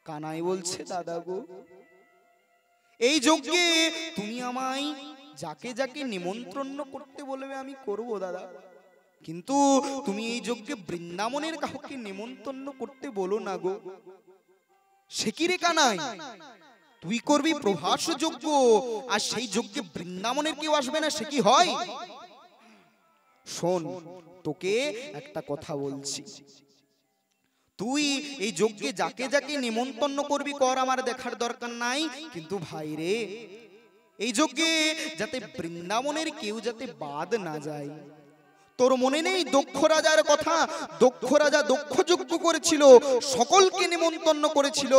কানাই বলছে, দাদা গো, এই যজ্ঞে তুমি আমায় যাকে যাকে নিমন্ত্রণ করতে বলবে আমি করব দাদা, কিন্তু তুমি এই যজ্ঞে বৃন্দাবনের কাউকে নিমন্ত্রণ করতে বলো না গো। সে কি রে কানাই, তুই করবি প্রভাস যজ্ঞ, আর সেই যজ্ঞে বৃন্দাবনের কেউ আসবে না, সে কি হয়? শোন, তোকে একটা কথা বলছি, তুই এই যজ্ঞে যাকে যাকে নিমন্ত্রণ করবি কর, আমার দেখার দরকার নাই, কিন্তু ভাই রে, এই যজ্ঞে যাতে বৃন্দাবনের কেউ যাতে বাদ না যায়, তোর মনে নেই দক্ষ রাজার কথা? দক্ষ রাজা দক্ষ যজ্ঞ করেছিল, সকলকে নিমন্ত্রণ করেছিল,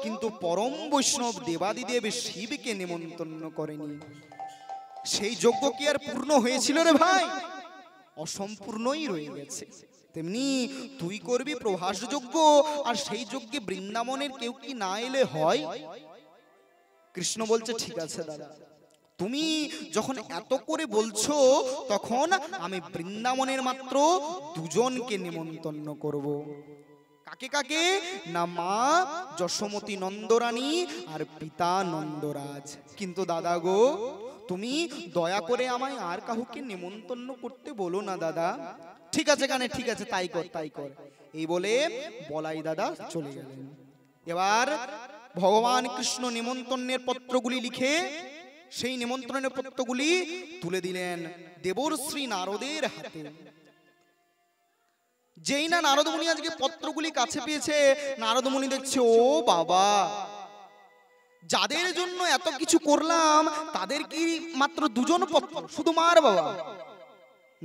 কিন্তু পরম বৈষ্ণব দেবাদিদেব শিবকে নিমন্ত্রণ করেনি। সেই যজ্ঞ কি আর পূর্ণ হয়েছিল রে ভাই? অসম্পূর্ণই রয়ে গেছে। তেমনি তুই করবি প্রভাস যজ্ঞ, আর সেই যজ্ঞে বৃন্দাবনের কেউ কি না এলে হয়? কৃষ্ণ বলছে ঠিক আছে দাদা, তুমি যখন এত করে বলছো, তখন আমি বৃন্দাবনের মাত্র দুজনকে নিমন্ত্রণ করব। কাকে কাকে? না মা যশোমতী নন্দরানী আর পিতা নন্দরাজ। কিন্তু দাদা গো, তুমি দয়া করে আমায় আর কাউকে নিমন্ত্রণ করতে বলো না দাদা। ঠিক আছে কানে, ঠিক আছে, তাই কর তাই কর, এই বলে বলাই দাদা চলে গেলেন। এবার ভগবান কৃষ্ণ নিমন্ত্রণের পত্রগুলি লিখে সেই নিমন্ত্রণের পত্রগুলি তুলে দিলেন দেবর্ষি নারদের হাতে। যেই না নারদ মুনি আজকে পত্রগুলি কাছে পেয়েছে, নারদ মুনি দেখছে, ও বাবা, যাদের জন্য এত কিছু করলাম তাদের কি মাত্র দুজন পত্র, শুধু মার বাবা।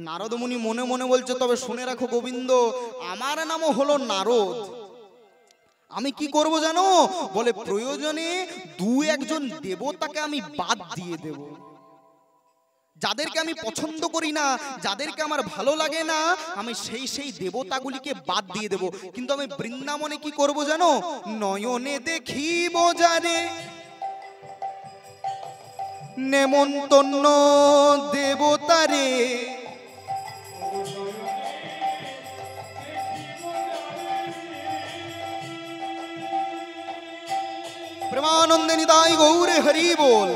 নারদ মুনি মনে মনে বলছে, তবে শুনে রাখো গোবিন্দ, আমার নামও হলো নারদ। আমি কি করব জানো? বলে প্রয়োজনে দু একজন দেবতাকে আমি বাদ দিয়ে দেব। যাদেরকে আমি পছন্দ করি না, যাদেরকে আমার ভালো লাগে না, আমি সেই দেবতাগুলিকে বাদ দিয়ে দেব। কিন্তু আমি বৃন্দাবনে কি করব জানো? নয়নে দেখিব যারে নেমন্তন্ন দেবতারে, প্রেমানন্দে নিতাই গৌরে হরি বল।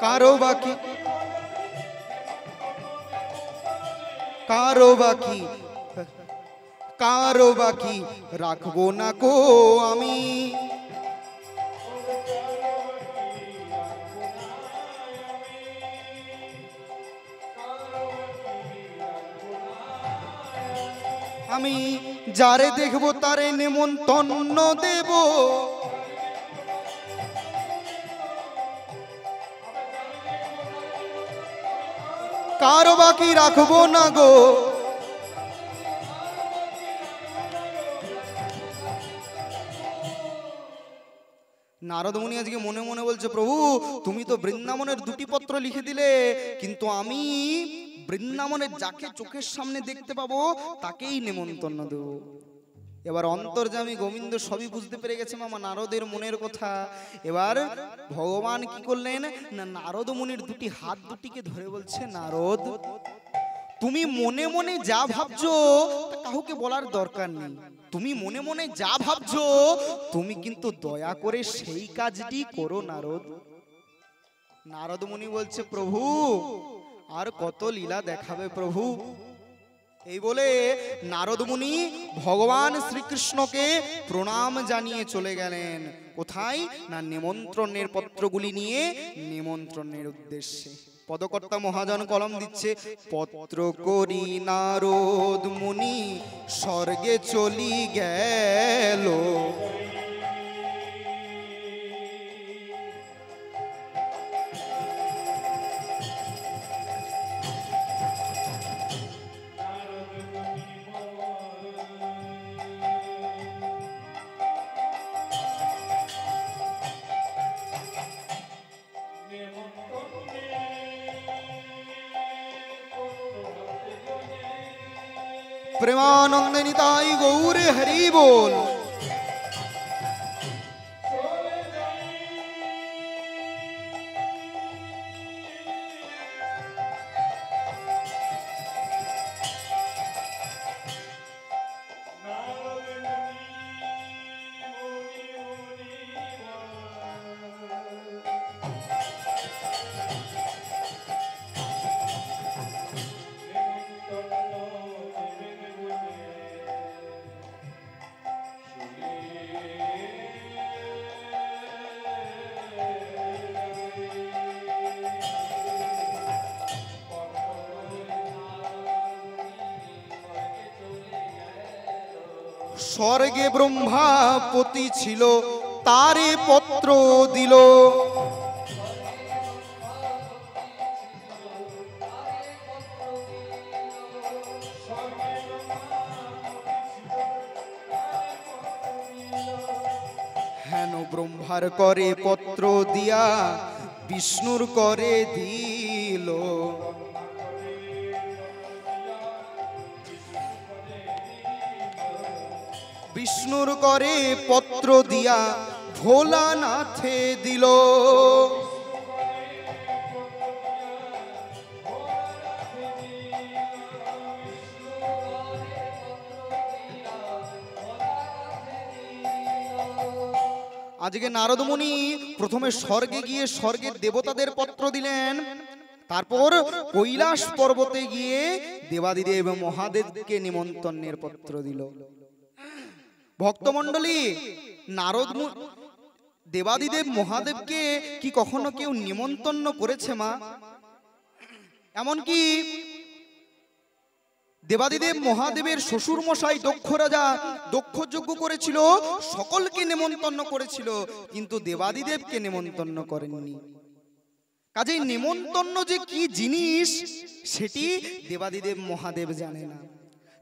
কারো বাকি কারো বাকি কারো বাকি রাখবো না কো আমি, আমি যারে দেখবো তারে নেমন্তন্ন দেব। কারো বাকি রাখবো না গো। নারদ মুনি আজকে মনে মনে বলছে, প্রভু তুমি তো বৃন্দাবনের দুটি পত্র লিখে দিলে, কিন্তু আমি বৃন্দাবনের যাকে চোখের সামনে দেখতে পাবো তাকেই নেমন্তন্ন দেব। এবার অন্তর্যামী গোবিন্দ সবই বুঝতে পেরে গেছে মামা নারদের মনের কথা। এবার ভগবান কি করলেন না, নারদ মুনির দুটি হাত দুটিকে ধরে বলছে, নারদ তুমি মনে মনে যা ভাবছো তা কাউকে বলার দরকার নেই। তুমি মনে মনে যা ভাবছো তুমি কিন্তু দয়া করে সেই কাজটি করো নারদ। নারদ মুনি বলছে, প্রভু আর কত লীলা দেখাবে প্রভু। এই বলে নারদ মুনি ভগবান শ্রীকৃষ্ণকে প্রণাম জানিয়ে চলে গেলেন। কোথায় না, নিমন্ত্রণের পত্রগুলি নিয়ে নিমন্ত্রণের উদ্দেশ্যে। পদকর্তা মহাজন কলম দিচ্ছে, পত্র করি নারদ মুনি স্বর্গে চলি গেল, প্রেমানন্দে নিতাই গৌরে হরি বল। স্বর্গে ব্রহ্মাপতি ছিল, তারে পত্র দিল। হেন ব্রহ্মার করে পত্র দিয়া, বিষ্ণুর করে দিল। বিষ্ণুর করে পত্র দিয়া, ভোলানাথে দিল। আজকে নারদ মুনি প্রথমে স্বর্গে গিয়ে স্বর্গের দেবতাদের পত্র দিলেন, তারপর কৈলাস পর্বতে গিয়ে দেবাদিদেব মহাদেবকে নিমন্ত্রণের পত্র দিল। ভক্তমণ্ডলী, নারদ দেবাদিদেব মহাদেবকে কি কখনো কেউ নিমন্ত্রণ করেছে মা? এমনকি দেবাদিদেব মহাদেবের শ্বশুর মশাই দক্ষ রাজা দক্ষ যজ্ঞ করেছিল, সকলকে নিমন্ত্রণ করেছিল, কিন্তু দেবাদিদেবকে নিমন্ত্রণ করেননি। কাজেই নিমন্ত্রণ যে কি জিনিস সেটি দেবাদিদেব মহাদেব জানে না।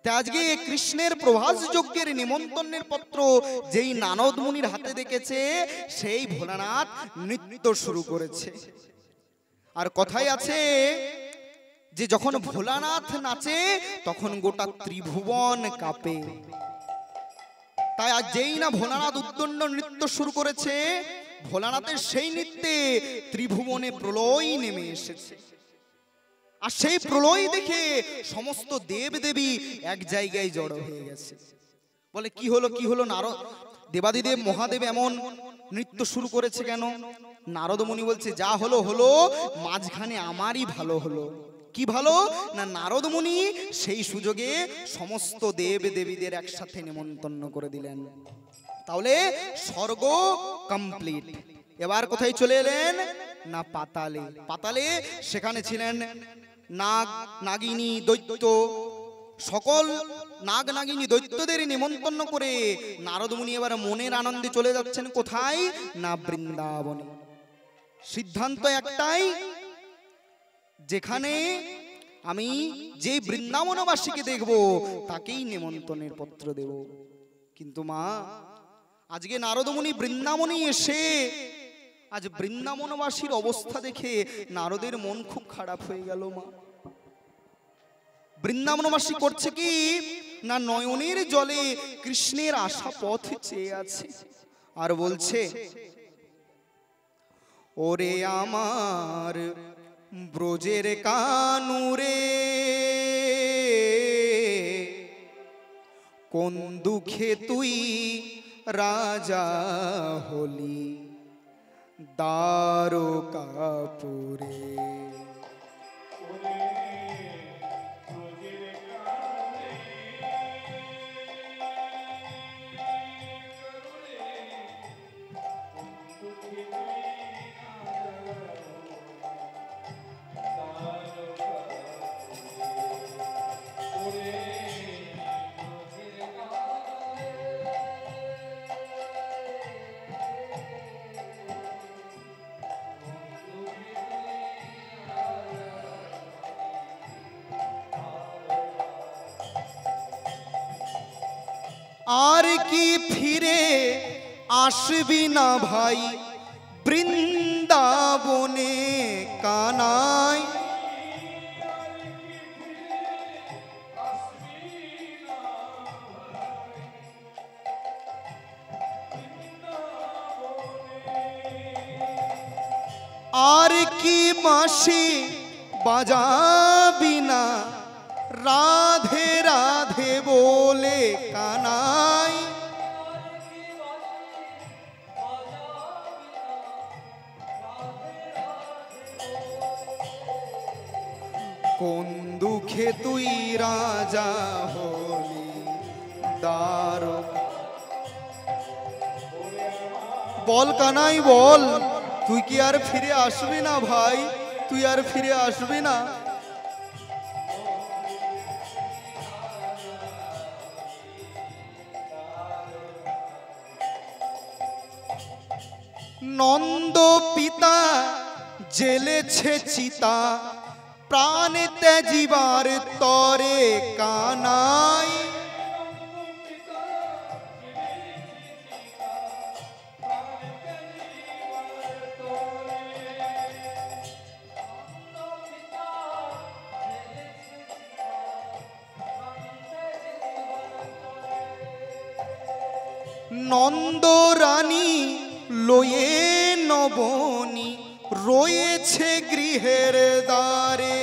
তাই আজকে কৃষ্ণের প্রভাস যজ্ঞের নিমন্ত্রণের পত্র যেই নারদ মুনির হাতে দেখেছে, সেই ভোলানাথ নৃত্য শুরু করেছে। আর কথাই আছে যে যখন ভোলানাথ নাচে তখন গোটা ত্রিভুবন কাঁপে। তাই আজ যেই না ভোলানাথ উদ্দণ্ড নৃত্য শুরু করেছে, ভোলানাথের সেই নৃত্যে ত্রিভুবনে প্রলয় নেমে এসেছে। আর সেই প্রলয় দেখে সমস্ত দেব দেবী এক জায়গায় জড়ো হয়ে গেছে। বলে কি হলো কি হলো, নারদ দেবাদিদেব মহাদেব এমন নৃত্য শুরু করেছে কেন? নারদ মুনি বলছে যা হলো হলো, মাঝখানে আমারই ভালো হলো। কি ভালো না, নারদ মুনি সেই সুযোগে সমস্ত দেব দেবীদের একসাথে নিমন্ত্রণ করে দিলেন। তাহলে স্বর্গ কমপ্লিট। এবার কোথায় চলে এলেন না, পাতালে। পাতালে সেখানে ছিলেন নাগ নাগিনী দৈত্য, সকল নাগ নাগিনী দৈত্যদের নিমন্ত্রণ করে নারদ মুনি এবার মনের আনন্দে চলে যাচ্ছেন কোথায় না, বৃন্দাবনে। সিদ্ধান্ত একটাই, যেখানে আমি যে বৃন্দাবনবাসীকে দেখব তাকেই নিমন্ত্রণের পত্র দেব। কিন্তু মা, আজকে নারদ মুনি বৃন্দাবনে এসে আজ বৃন্দাবনবাসীর অবস্থা দেখে নারদের মন খুব খারাপ হয়ে গেল মা। বৃন্দাবনবাসী করছে কি না, নয়নের জলে কৃষ্ণের আশা পথ চেয়ে আছে আর বলছে, ওরে আমার ব্রজের কানুরে, কোন দুঃখে তুই রাজা হলি দ্বারকাপুরে। আর কি ফিরে আসবি না ভাই বৃন্দাবনে কানাই? আর কি বাঁশি বাজাবি না রাধে রাধে বলে কানাই? কোন দুঃখে তুই রাজা হলি দ্বারকা? বল কানাই বল, তুই কি আর ফিরে আসবি না ভাই? তুই আর ফিরে আসবি না? নন্দ পিতা জেলেছে চিতা, প্রাণ ত্যাজিবার তরে কানাই। নন্দ রানী লয়ে নবনী রয়েছে গৃহের দ্বারে।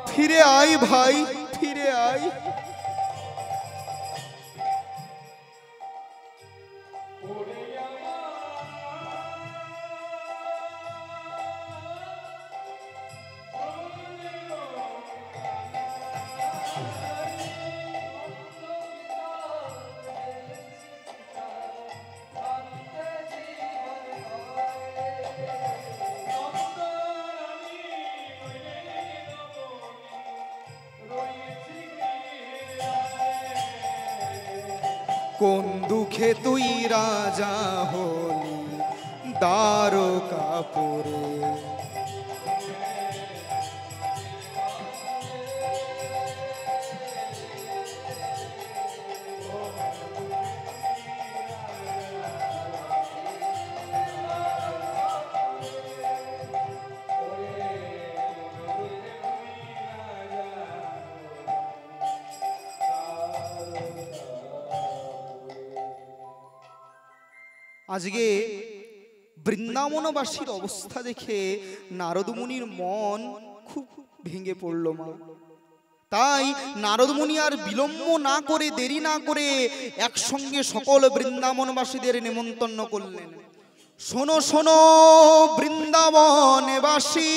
ফিরে আয় ভাই, ফিরে আয়। কোন দুঃখে তুই রাজা হলি দ্বারকাপুরে। আজকে বৃন্দাবনবাসীর অবস্থা দেখে নারদ মুনির মন খুব ভেঙে পড়ল মা। তাই নারদ মুনি আর বিলম্ব না করে, দেরি না করে একসঙ্গে সকল বৃন্দাবনবাসীদের নেমন্তন্ন করলেন। শোনো শোনো বৃন্দাবনবাসী,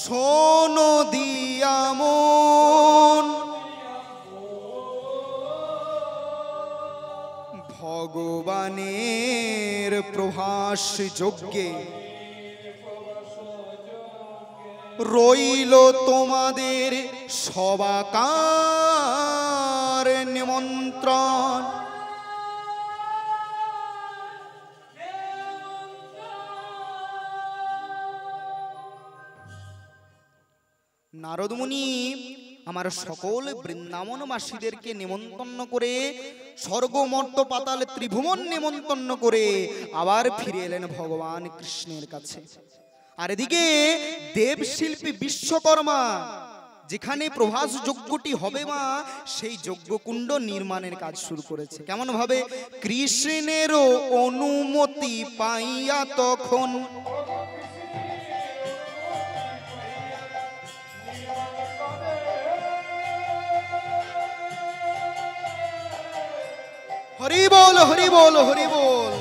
শোনো দিয়ামন, ভগবানের প্রভাস যজ্ঞে রইল তোমাদের সবাকার নিমন্ত্রণ। নারদ মুনি আমার সকল বৃন্দাবনবাসীদেরকে নেমন্তন্ন করে, স্বর্গ মর্ত পাতাল ত্রিভুবন নেমন্তন্ন করে আবার ফিরে এলেন ভগবান কৃষ্ণের কাছে। আর এদিকে দেবশিল্পী বিশ্বকর্মা যেখানে প্রভাস যজ্ঞটি হবে মা, সেই যজ্ঞকুণ্ড নির্মাণের কাজ শুরু করেছে। কেমন ভাবে? কৃষ্ণেরও অনুমতি পাইয়া তখন হরি বল, হরি বল, হরি বল।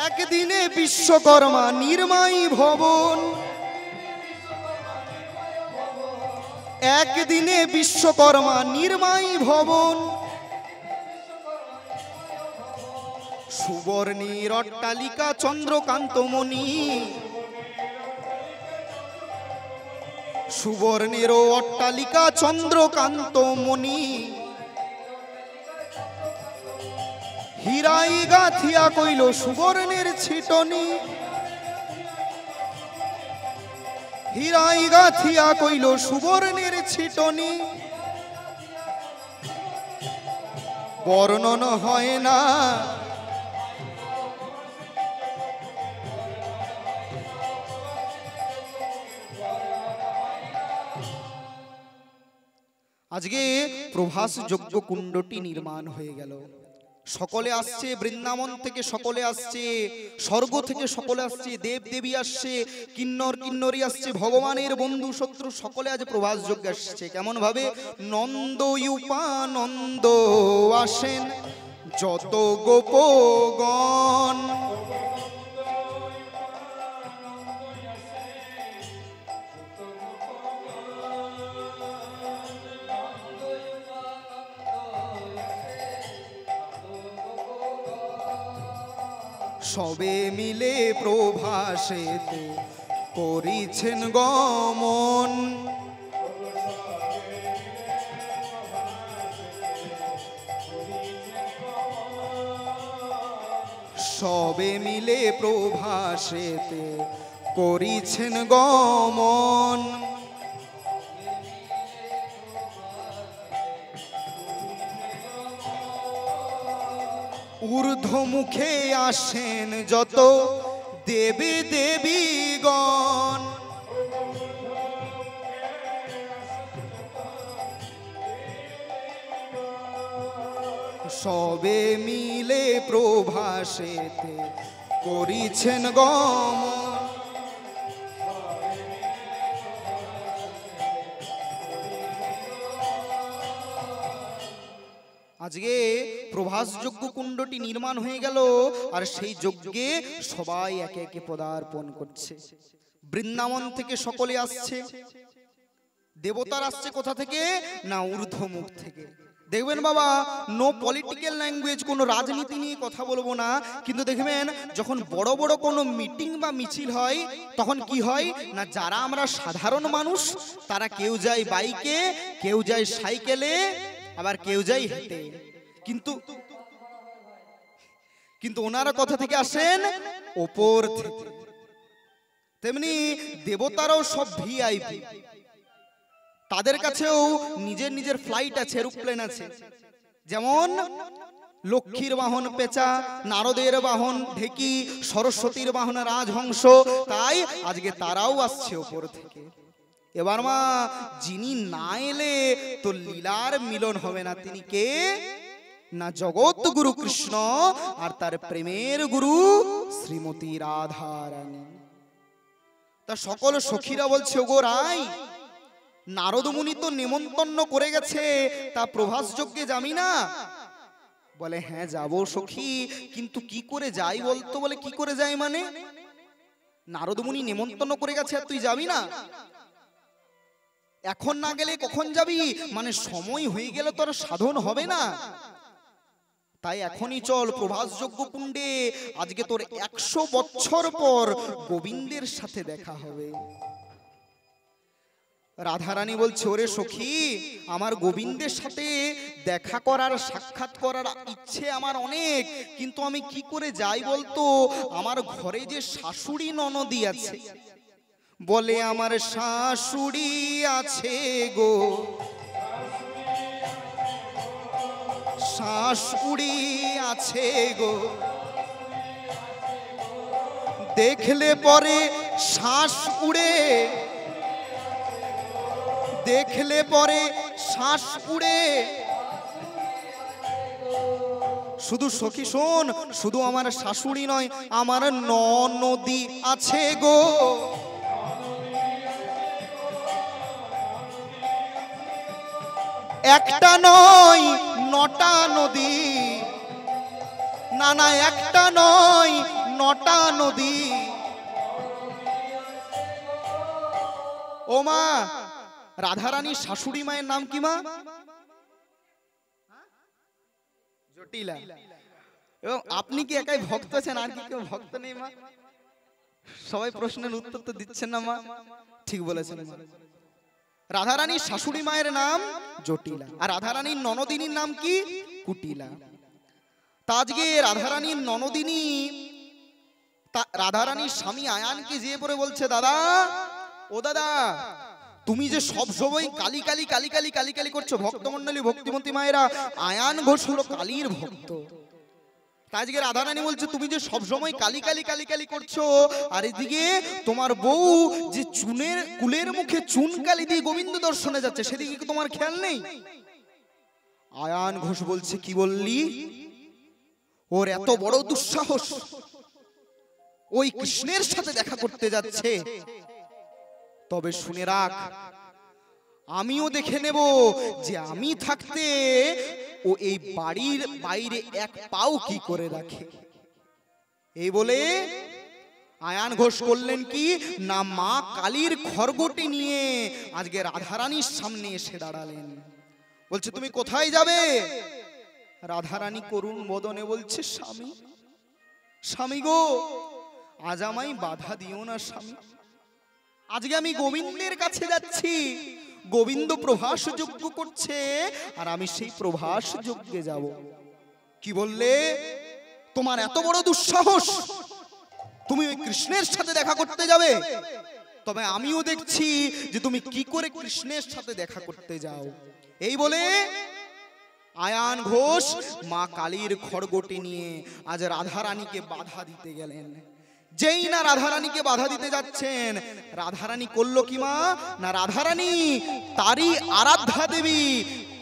একদিনে বিশ্বকর্মা নির্মাই ভবন, একদিনে বিশ্বকর্মা নির্মাই ভবন, সুবর্ণের অট্টালিকা চন্দ্রকান্তমণি, সুবর্ণের অট্টালিকা চন্দ্রকান্তমণি, হীরাই গাথিয়া কইল সুবর্ণের ছিটনি, হীরাই গাথিয়া কইল সুবর্ণের ছিটনি, বর্ণন হয় না আজকে প্রভাস যজ্ঞ কুণ্ডটি নির্মাণ হয়ে গেল। সকলে আসছে, বৃন্দাবন থেকে সকলে আসছে, স্বর্গ থেকে সকলে আসছে, দেব দেবী আসছে, কিন্নর কিন্নরী আসছে, ভগবানের বন্ধু শত্রু সকলে আজ প্রভাস যজ্ঞে আসছে। কেমন ভাবে? নন্দ উপানন্দ আসেন যত গোপগণ, সবে মিলে প্রভাসেতে করিছেন গমন। সবে মিলে প্রভাসেতে করিছেন গমন। ঊর্ধ্বমুখে আসেন যত দেবী দেবীগণ, সবে মিলে প্রভাসেতে করিছেন গমন। আজকে প্রভাস যজ্ঞ কুণ্ডটি নির্মাণ হয়ে গেল, আর সেই যজ্ঞে সবাই একে একে পদার্পণ করছে। বৃন্দাবন থেকে সকলে আসছে, দেবতার আসছে কোথা থেকে? না, ঊর্ধ্বমুখ থেকে। দেখবেন বাবা, নো পলিটিক্যাল ল্যাঙ্গুয়েজ, কোনো রাজনীতি নিয়ে কথা বলবো না, কিন্তু দেখবেন যখন বড় বড় কোনো মিটিং বা মিছিল হয় তখন কি হয় না, যারা আমরা সাধারণ মানুষ তারা কেউ যায় বাইকে, কেউ যায় সাইকেলে, আবার কেউ যায় হেঁটে, কিন্তু ওনারা কোথা থেকে আসেন? ওপর থেকে। তেমনি দেবতারাও সব ভিআইপি, তাদের কাছেও নিজের নিজের ফ্লাইট আছে, এরোপ্লেন আছে। যেমন লক্ষ্মীর বাহন পেঁচা, নারদের বাহন ঢেকি, সরস্বতীর বাহন রাজহংস, তাই আজকে তারাও আসছে ওপর থেকে। এবার মা, যিনি না এলে তো লীলার মিলন হবে না। তিনি কে? না, জগৎ গুরু কৃষ্ণ আর তার প্রেমের গুরু শ্রীমতী রাধা রানী। তা সকল সখীরা বলছে, ওগো রাই, নারদ মুনি তো নেমন্তন্ন করে গেছে, তা প্রভাস যজ্ঞে যাবি না? বলে হ্যাঁ যাবো সখী, কিন্তু কি করে যাই বলতো? বলে কি করে যাই মানে? নারদ মুনি নেমন্তন্ন করে গেছে আর তুই যাবি না? এখন না গেলে কখন যাবি? মানে সময় হয়ে গেলে তোর সাধন হবে না, তাই এখনই চল প্রভাস যজ্ঞ কুণ্ডে। আজকে তোর 100 বছর পর গোবিন্দের সাথে দেখা হবে। রাধারানী বলছে, ওরে সখী, আমার গোবিন্দের সাথে দেখা করার, সাক্ষাৎ করার ইচ্ছে আমার অনেক, কিন্তু আমি কি করে যাই বলতো? আমার ঘরে যে শাশুড়ি ননদি আছে। বলে আমার শাশুড়ি আছে গো, শাশুড়ি আছে গো, দেখলে পরে শ্বাস উড়ে, দেখলে পরে শ্বাস উড়ে। শুধু সখী শোন, শুধু আমার শাশুড়ি নয়, আমার ননদি আছে গো। একটা নয় 9টা নদী, না না একটা নয় 9টা নদী। ও মা, রাধারানীর শাশুড়ি মায়ের নাম কি মা? জটিলা। এবং আপনি কি একাই ভক্ত আছেন, আর কি কেউ ভক্ত নেই মা? সবাই প্রশ্নের উত্তর তো দিচ্ছেন না মা। ঠিক বলেছেন মা। রাধারানীর শাশুড়ি মায়ের নাম জটিলা, আর রাধারানীর ননদিনীর নাম কি? কুটিলা। তা আজকে রাধারানীর ননদিনী রাধারানীর স্বামী আয়ানকে যেয়ে পড়ে বলছে, দাদা, ও দাদা, তুমি যে সব সময় কালী কালী কালী কালী কালী কালী করছো, ভক্তমন্ডলী ভক্তিমতী মায়েরা, আয়ান ঘোষ হলো কালীর ভক্ত। আজকে রাধারানী বলছে, তুমি যে সব সময় কালী কালী কালী কালী করছো, আর এদিকে তোমার বউ যে চুনের কুলের মুখে চুন কালি দিয়ে গোবিন্দ দর্শনে যাচ্ছে, সেদিকে তোমার খেয়াল নেই? আয়ান ঘোষ বলছে, কি বললি? ওর এত বড় দুঃসাহস, ওই কৃষ্ণের সাথে দেখা করতে যাচ্ছে। তবে শুনে রাখ, আমিও দেখে নেব যে আমি থাকতে ও এই বাড়ির বাইরে এক পাও কি করে রাখে। এই বলে আয়ান ঘোষ করলেন কি না, মা কালীর খড়গটি নিয়ে আজকে রাধারানীর সামনে এসে দাঁড়ালেন। বলছে, তুমি কোথায় যাবে? রাধারানী করুণ বদনে বলছে, স্বামী, স্বামী গো, আজ আমায় বাধা দিও না স্বামী। আজকে আমি গোবিন্দের কাছে যাচ্ছি। গোবিন্দ প্রভাস যজ্ঞ করছে, আর আমি সেই প্রভাস যজ্ঞে যাব। কি বললে? তোমার এত বড় দুঃসাহস, তুমি ওই কৃষ্ণের সাথে দেখা করতে যাবে? তবে আমিও দেখছি যে তুমি কি করে কৃষ্ণের সাথে দেখা করতে যাও। এই বলে আয়ান ঘোষ মা কালীর খড়গটি নিয়ে আজ রাধারানীকে বাধা দিতে গেলেন। যেই না রাধারানীকে বাধা দিতে যাচ্ছেন, রাধারানী করলো কি মা না, রাধারানী তারই আরাধ্যা দেবী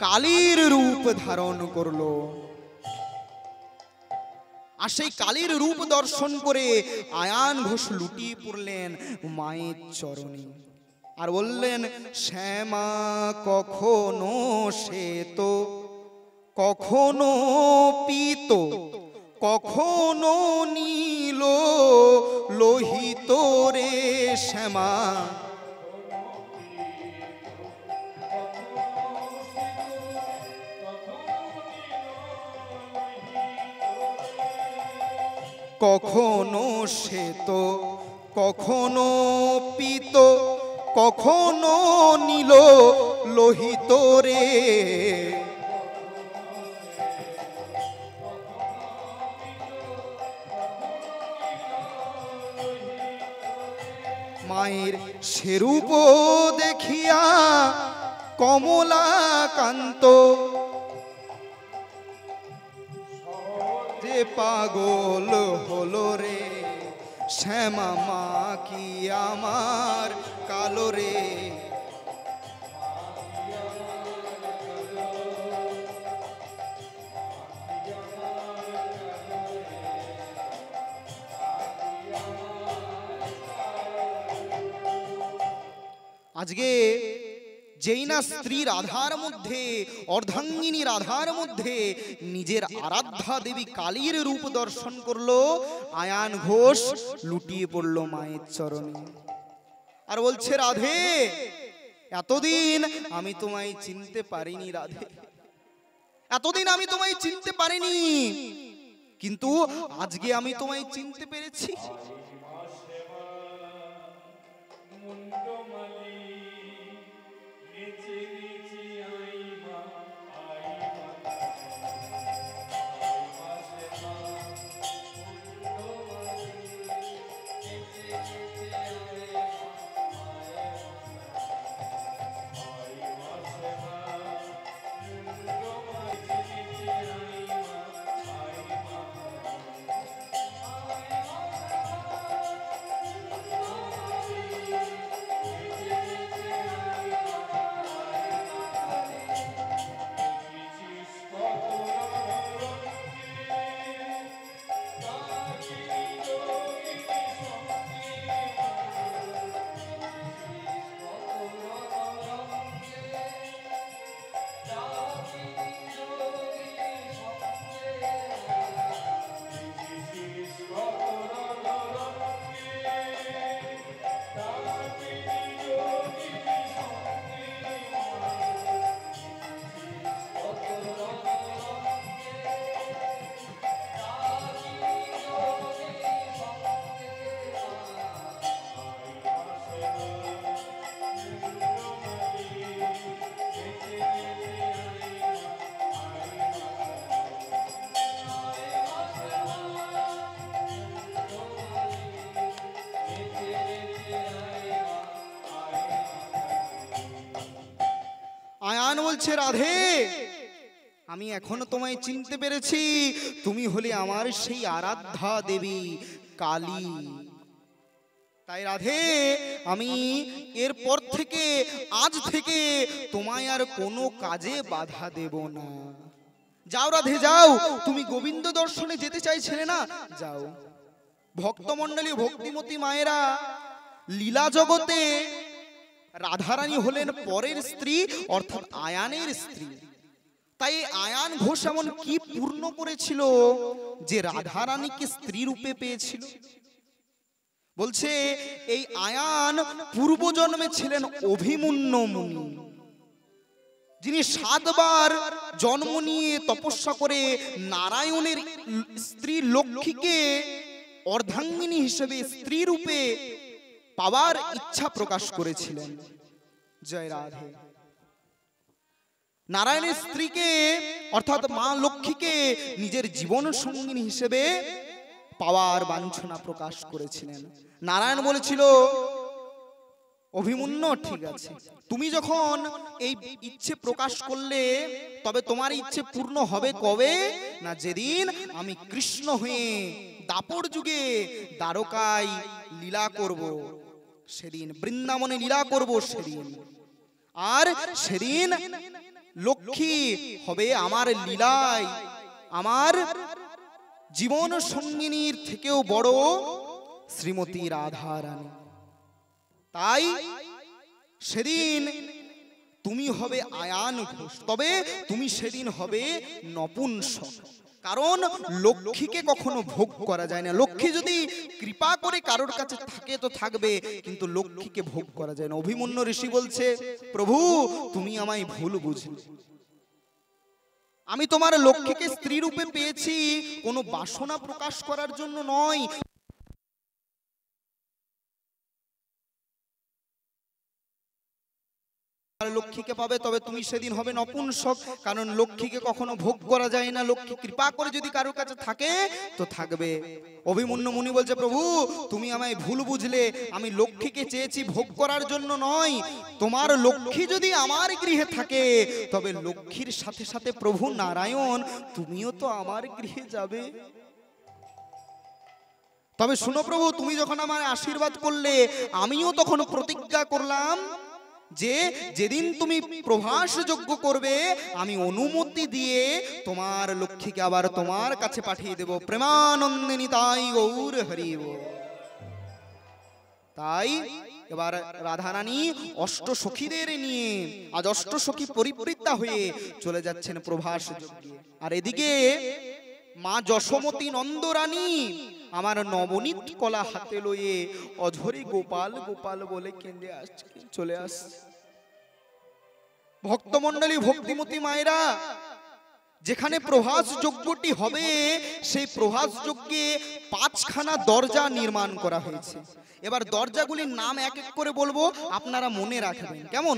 কালীর রূপ ধারণ করলো। আর সেই কালীর রূপ দর্শন করে আয়ান ঘোষ লুটিয়ে পড়লেন মায়ের চরণে, আর বললেন, শ্যামা কখনো শ্বেত, কখনো পীত, কখনো নীল লোহিত রে শ্যামা। কখনো শ্বেত, কখনো পীত, কখনো নীল লোহিত রে। মায়ের সেরূপ দেখিয়া কমলাকান্ত যে পাগল হলো রে, শ্যামা মা কি আমার কালো রে। আজকে যেই না স্ত্রী রাধার মধ্যে, অর্ধাঙ্গিনী রাধার মধ্যে নিজের আরাধ্যা দেবী কালীর রূপ দর্শন করলো, আয়ান ঘোষ লুটিয়ে পড়লো মায়ের চরণে, আর বলছে, রাধে, এতদিন আমি তোমায় চিনতে পারিনি রাধে, এতদিন আমি তোমায় চিনতে পারিনি, কিন্তু আজকে আমি তোমায় চিনতে পেরেছি। আয়ান বলছে, রাধে, আমি এখনো তোমায় চিনতে পেরেছি, তুমি হলে আমার সেই আরাধ্যা দেবী কালী। তাই রাধে, আমি এরপর থেকে, আজ থেকে তোমায় আর কোনো কাজে বাধা দেব না। যাও রাধে যাও, তুমি গোবিন্দ দর্শনে যেতে চাইছিলে না, যাও। ভক্তমণ্ডলী ভক্তিমতী মায়েরা, লীলা জগতে রাধারানী হলেন পরের স্ত্রী, অর্থাৎ আয়ানের স্ত্রী। তাই আয়ান ঘোষ এমন কি পূর্ণ করেছিল যে রাধারানীকে স্ত্রী রূপে পেয়েছিল? বলছে এই আয়ান পূর্বজন্মে ছিলেন অভিমন্যু মুনি, যিনি 7 বার জন্ম নিয়ে তপস্যা করে নারায়ণের স্ত্রী লক্ষ্মীকে অর্ধাঙ্গিনী হিসেবে স্ত্রী রূপে পাওয়ার ইচ্ছা প্রকাশ করেছিলেন। জয় রাধে। নারায়ণের স্ত্রীকে অর্থাৎ মা লক্ষ্মীকে নিজের জীবন সঙ্গিনী হিসেবে পাওয়ার বাঞ্ছনা প্রকাশ করেছিলেন। নারায়ণ বলেছিল, অভিমন্যু ঠিক আছে, তুমি যখন এই ইচ্ছে প্রকাশ করলে, তবে তোমার ইচ্ছে পূর্ণ হবে কবে? না যেদিন আমি কৃষ্ণ হয়ে দাপর যুগে দ্বারকায় লীলা করব, সেদিন বৃন্দাবনে লীলা করব সেদিন। আর সেদিন লক্ষ্মী হবে আমার লীলায় আমার জীবন সঙ্গিনীর থেকেও বড় শ্রীমতী রাধা রানী। তাই সেদিন তুমি হবে আয়ান ঘোষ, তবে তুমি সেদিন হবে নপুংসক। কারণ লক্ষ্মীকে কখনো ভোগ করা যায় না। লক্ষ্মী যদি কৃপা করে কারোর কাছে থাকে তো থাকবে, কিন্তু লক্ষ্মীকে ভোগ করা যায় না। অভিমন্যু ঋষি বলছে, প্রভু তুমি আমায় ভুল বুঝলে, আমি তোমার লক্ষ্মীকে স্ত্রী রূপে পেয়েছি কোনো বাসনা প্রকাশ করার জন্য নয়। লক্ষ্মীকে পাবে, তবে তুমি সেদিন হবে নপুংসক, কারণ লক্ষ্মীকে কখনো ভোগ করা যায় না। লক্ষ্মী কৃপা করে যদি কারোর কাছে থাকে তো থাকবে। অভিমন্যু মুনি বলছে, প্রভু তুমি আমায় ভুল বুঝলে, আমি লক্ষ্মীকে চেয়েছি ভোগ করার জন্য নয়। তোমার লক্ষ্মী যদি আমার গৃহে থাকে, তবে লক্ষ্মীর সাথে সাথে প্রভু নারায়ণ তুমিও তো আমার গৃহে যাবে। তবে শুনো প্রভু, তুমি যখন আমার আশীর্বাদ করলে, আমিও তখন প্রতিজ্ঞা করলাম যে যেদিন তুমি প্রভাস যজ্ঞ করবে, আমি অনুমতি দিয়ে তোমার লক্ষ্মীকে আবার তোমার কাছে পাঠিয়ে দেব। প্রেমানন্দিনী তাই গৌর হরি বল। তাই এবার রাধারানী অষ্টসখীদের নিয়ে আজ অষ্টসখী পরিবৃত্তা হয়ে চলে যাচ্ছেন প্রভাস যজ্ঞে। আর এদিকে মা যশোমতী নন্দরানী আমার নবনীত কলা হাতে লয়ে অঝরে গোপাল গোপাল বলে কেঁদে চলে আসছে। ভক্তমণ্ডলী ভক্তিমতী মায়েরা, যেখানে প্রভাস যজ্ঞটি হবে, সেই প্রভাস যজ্ঞে 5খানা দরজা নির্মাণ করা হয়েছে। এবার দরজাগুলির নাম এক এক করে বলবো, আপনারা মনে রাখবেন কেমন?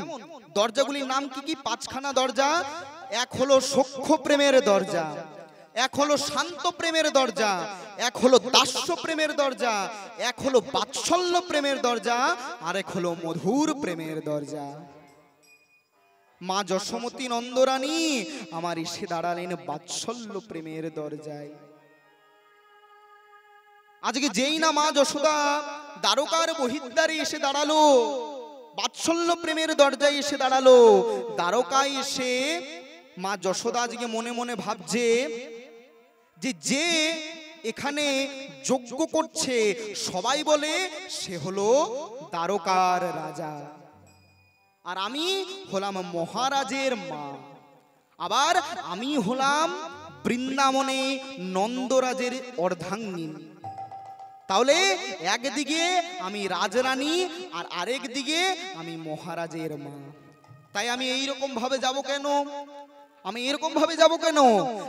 দরজাগুলির নাম কি কি? 5খানা দরজা। এক হলো সখ্য প্রেমের দরজা, এক হলো শান্ত প্রেমের দরজা, এক হলো দাস্য প্রেমের দরজা, এক হলো বাৎসল্য প্রেমের দরজা, আর এক হলো মধুর প্রেমের দরজা। মা যশোমতী নন্দরানী আমার এসে দাঁড়ালেন বাৎসল্য প্রেমের দরজায়। আজকে যেই না মা যশোদা দ্বারকার বহির্দ্বারে এসে দাঁড়ালো, বাৎসল্য প্রেমের দরজায় এসে দাঁড়ালো, দ্বারকায় এসে মা যশোদা আজকে মনে মনে ভাবছে যে যে এখানে যজ্ঞ করছে, সবাই বলে সে হলো দ্বারকার রাজা, আর আমি হলাম মহারাজের মা। আবার আমি হলাম বৃন্দাবনে নন্দরাজের অর্ধাঙ্গিনী। তাহলে একদিকে আমি রাজরানী আর আরেক দিকে আমি মহারাজের মা। তাই আমি এইরকম ভাবে যাব কেন? আমি এরকম ভাবে যাব কেন?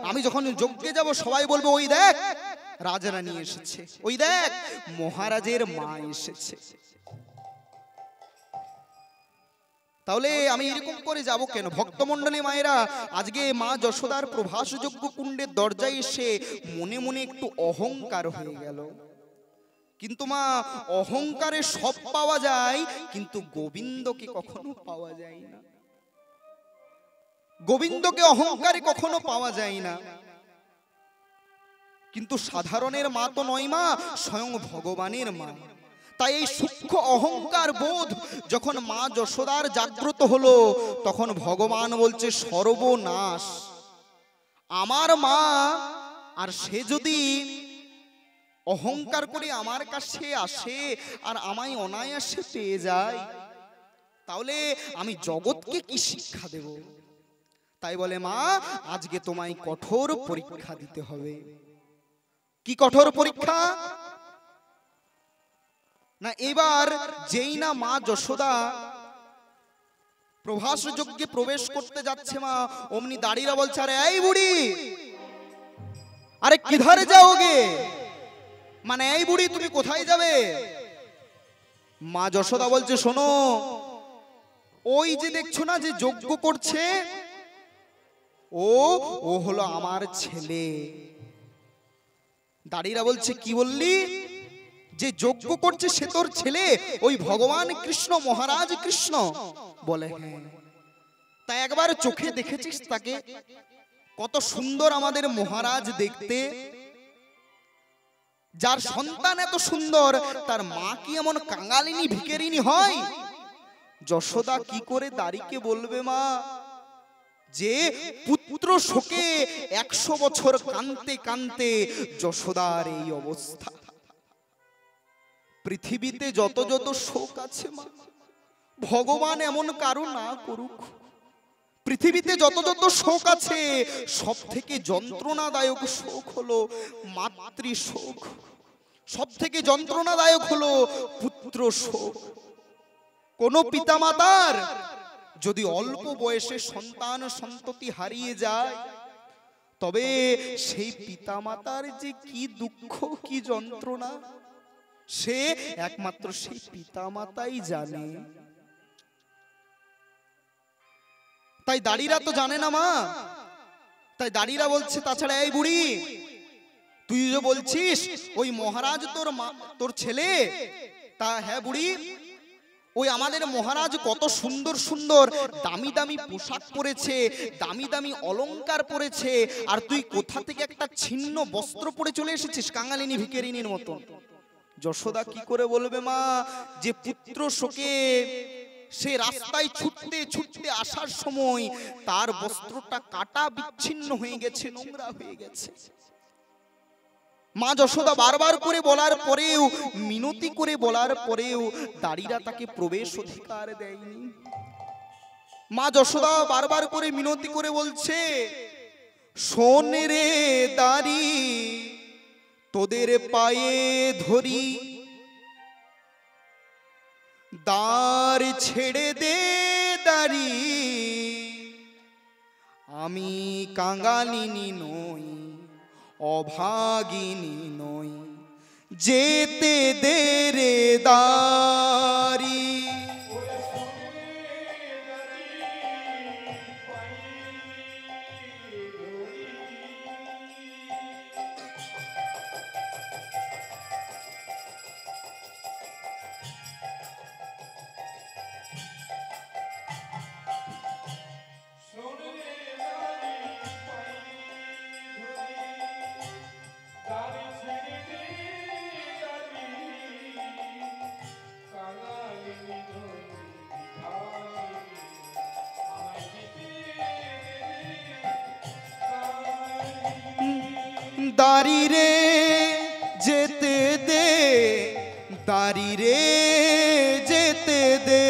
আমি যখন যজ্ঞে যাব, সবাই বলবে ওই দেখ রাজরানী এসেছে, ওই দেখ মহারাজের মা এসেছে। তাহলে আমি এরকম করে যাব কেন? ভক্তমণ্ডলী মায়েরা, আজকে মা যশোদার প্রভাস যজ্ঞ কুণ্ডের দরজায় এসে মনে মনে একটু অহংকার হয়ে গেল। কিন্তু মা, অহংকারে সব পাওয়া যায়, কিন্তু গোবিন্দকে কখনো পাওয়া যায় না। গোবিন্দকে অহংকারে কখনো পাওয়া যায় না। কিন্তু সাধারণের মা তো নয় মা, স্বয়ং ভগবানের মা। তাই এই সূক্ষ্ম অহংকার বোধ যখন মা যশোদার জাগ্রত হলো, তখন ভগবান বলছে সর্বনাশ। আমার মা, আর সে যদি অহংকার করে আমার কাছে আসে আর আমায় অনায়াসে পেয়ে যায়, তাহলে আমি জগৎকে কি শিক্ষা দেব? তাই বলে মা, আজকে তোমায় কঠোর পরীক্ষা দিতে হবে। কি কঠোর পরীক্ষা? না, এবার যেই না মা যশোদা প্রভাস যজ্ঞে প্রবেশ করতে যাচ্ছে মা, অমনি দাঁড়িয়ে বলছে, আরে এই বুড়ি, আরে কিধারে যাওগে? মানে এই বুড়ি তুমি কোথায় যাবে? মা যশোদা বলছে, শোনো, ওই যে দেখছো না যে যজ্ঞ করছে, ও হলো আমার ছেলে। দাঁড়িয়ে বলছে, কি বললি? যে যজ্ঞ করছে সে তোর ছেলে, ওই ভগবান কৃষ্ণ, মহারাজ কৃষ্ণ? বলে হ্যাঁ। তাই একবার চোখে দেখেছিস তাকে? কত সুন্দর আমাদের মহারাজ দেখতে। যার সন্তান এত সুন্দর, তার মা কি এমন কাঙালিনী ভিখারিনী হয়? যশোদা কি করে দাঁড়িকে বলবে মা যে পুত্র শোকে 100 বছর কাঁদতে কাঁদতে যশোদার এই অবস্থা? পৃথিবীতে যত যত শোক আছে মা, ভগবান এমন কারো না করুক। পৃথিবীতে যত যত শোক আছে, সব থেকে যন্ত্রণাদায়ক শোক হলো মাতৃ শোক। সব থেকে যন্ত্রণাদায়ক হলো পুত্র শোক। কোন পিতামাতার যদি অল্প বয়সে সন্তান সন্ততি হারিয়ে যায়, তবে সেই পিতামাতার যে কি দুঃখ, কি যন্ত্রণা, সে একমাত্র সেই পিতামাতাই জানে। তাই দাঁড়িরা তো জানে না মা। তাই দাঁড়িরা বলছে, তাছাড়া এই বুড়ি, তুই যে বলছিস ওই মহারাজ তোর ছেলে, তা হ্যাঁ বুড়ি, ওই আমাদের মহারাজ কত সুন্দর সুন্দর দামি দামি পোশাক পরেছে, দামি দামি অলংকার পরেছে, আর তুই কোথা থেকে একটা ছিন্ন বস্ত্র পরে চলে এসেছিস কাঙালিনী ভিখারিনীর মতো? যশোদা কি করে বলবে মা যে পুত্র শোকে সে রাস্তায় ছুটতে ছুটতে আসার সময় তার বস্ত্রটা কাটা বিচ্ছিন্ন হয়ে গেছে, নোংরা হয়ে গেছে। মা যশোদা বারবার করে বলার পরেও, মিনতি করে বলার পরেও দাঁড়িরা তাকে প্রবেশ অধিকার দেয়নি। মা যশোদা বারবার করে মিনতি করে বলছে, শোন রে দাঁড়ি, তোদের পায়ে ধরি, দ্বার ছেড়ে দে দাঁড়ি, আমি কাঙালিনী নই, অভাগিনী নই, যেতে দে রে দাঁড়ি। দাঁড়ি রে যেতে দে, দাঁড়ি রে যেতে দে,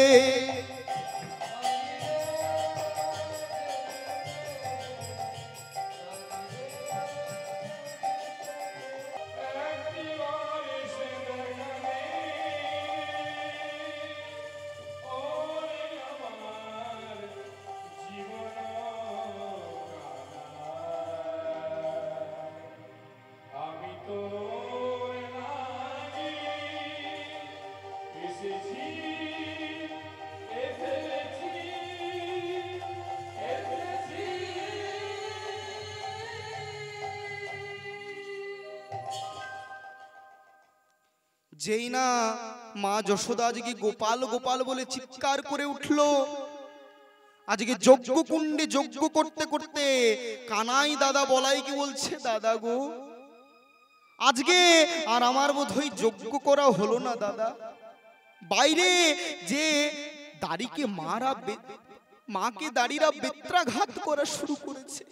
যেই না মা যশোদা আজকে গোপাল গোপাল বলে চিৎকার করে উঠলো, আজকে যজ্ঞ কুণ্ডে যজ্ঞ করতে করতে কানাই দাদা বলাই কি বলছে, দাদা গো আজকে আর আমার বোধহয় যজ্ঞ করা হলো না দাদা। বাইরে যে দাড়িকে মাকে দাড়িরা বেত্রাঘাত করা শুরু করেছে।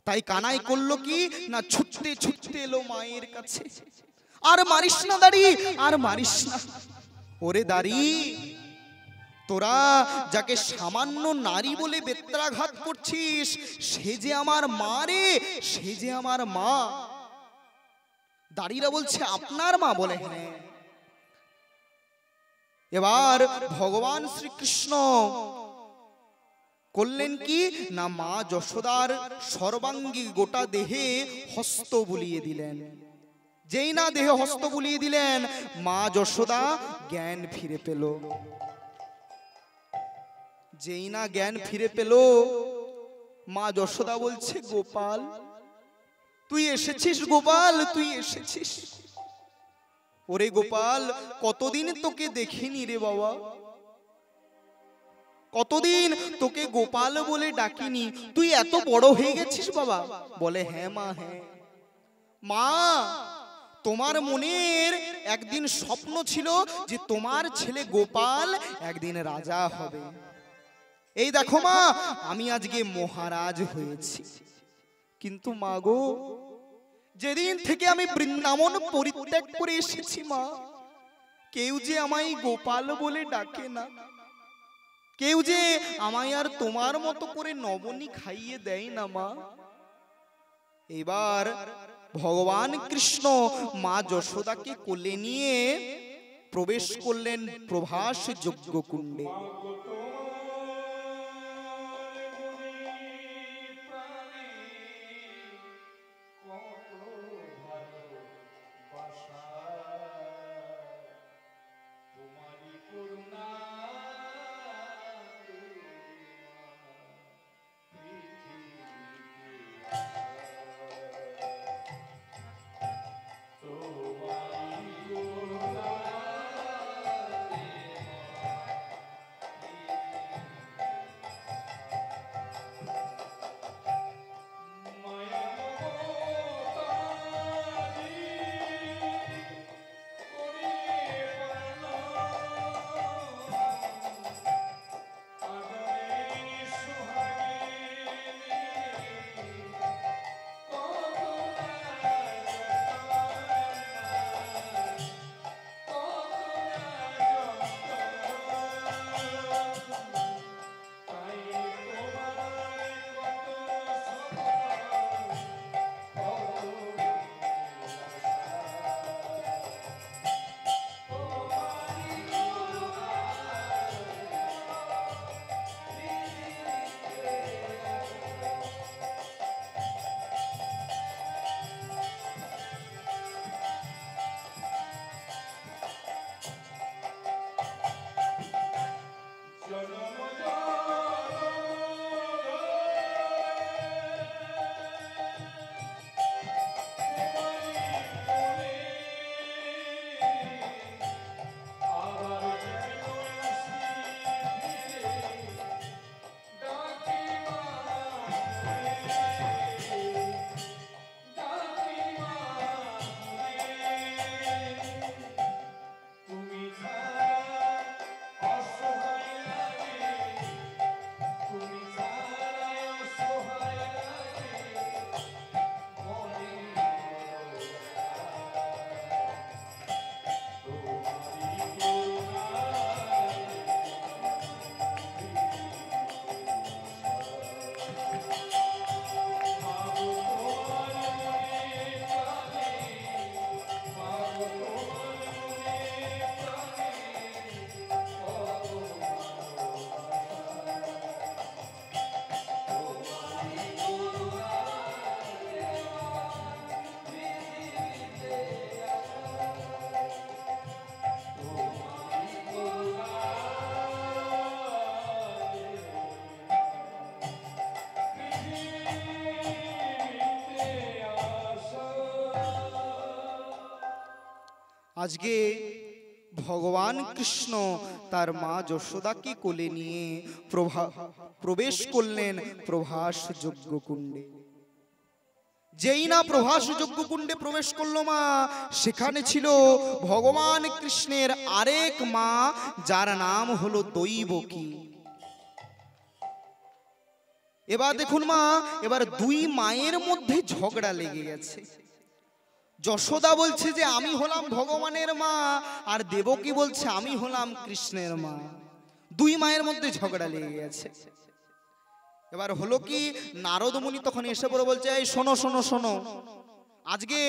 তাই কানাই করলো কি না, ছুটতে ছুটতে এলো মায়ের কাছে। আর মারিস না দাড়ি, আর মারিস না। ওরে দাড়ি, তোরা যাকে সামান্য নারী বলে বেত্রাঘাত করছিস, সে যে আমার মা রে, সে যে আমার মা। দাড়িরা বলছে আপনার মা? বলে হ্যাঁ। এবার ভগবান শ্রীকৃষ্ণ করলেন কি না, মা যশোদার সর্বাঙ্গী গোটা দেহে হস্ত বুলিয়ে দিলেন। যেই না দেহে হস্ত বুলিয়ে দিলেন, মা যশোদা জ্ঞান ফিরে পেল। যেই না জ্ঞান ফিরে পেল, মা যশোদা বলছে গোপাল তুই এসেছিস, গোপাল তুই এসেছিস। ওরে গোপাল, কতদিন তোকে দেখিনি রে বাবা, কতদিন তোকে গোপাল বলে ডাকিনি, তুই এত বড় হয়ে গেছিস বাবা। বলে হ্যাঁ মা, হ্যাঁ। মা, তোমার মনের একদিন স্বপ্ন ছিল যে তোমার ছেলে গোপাল একদিন রাজা হবে। এই দেখো মা, আমি আজকে মহারাজ হয়েছি। কিন্তু মা গো, যেদিন থেকে আমি বৃন্দাবন পরিত্যাগ করে এসেছি মা, কেউ যে আমায় গোপাল বলে ডাকে না, কেউ যে আমায় আর তোমার মতো করে নবনী খাইয়ে দেয় না মা। এবার ভগবান কৃষ্ণ মা যশোদাকে কোলে নিয়ে প্রবেশ করলেন প্রভাস যজ্ঞ কুণ্ডে। আজকে ভগবান কৃষ্ণ তার মা যশোদাকে কোলে নিয়ে প্রবেশ করলেন প্রভাস যজ্ঞ কুণ্ডে। যেই না প্রভাস যজ্ঞ কুণ্ডে প্রবেশ করলো মা, সেখানে ছিল ভগবান কৃষ্ণের আরেক মা, যার নাম হলো দৈবকী। এবার দেখুন মা, এবার দুই মায়ের মধ্যে ঝগড়া লেগে গেছে। যশোদা বলছে যে আমি হলাম ভগবানের মা, আর দেবকী বলছে আমি হলাম কৃষ্ণের মা। দুই মায়ের মধ্যে ঝগড়া লেগে গেছে। এবার হলো কি, নারদ মুনি তখন এসে পড়ে বলছে, এই শোনো শোনো শোনো, আজকে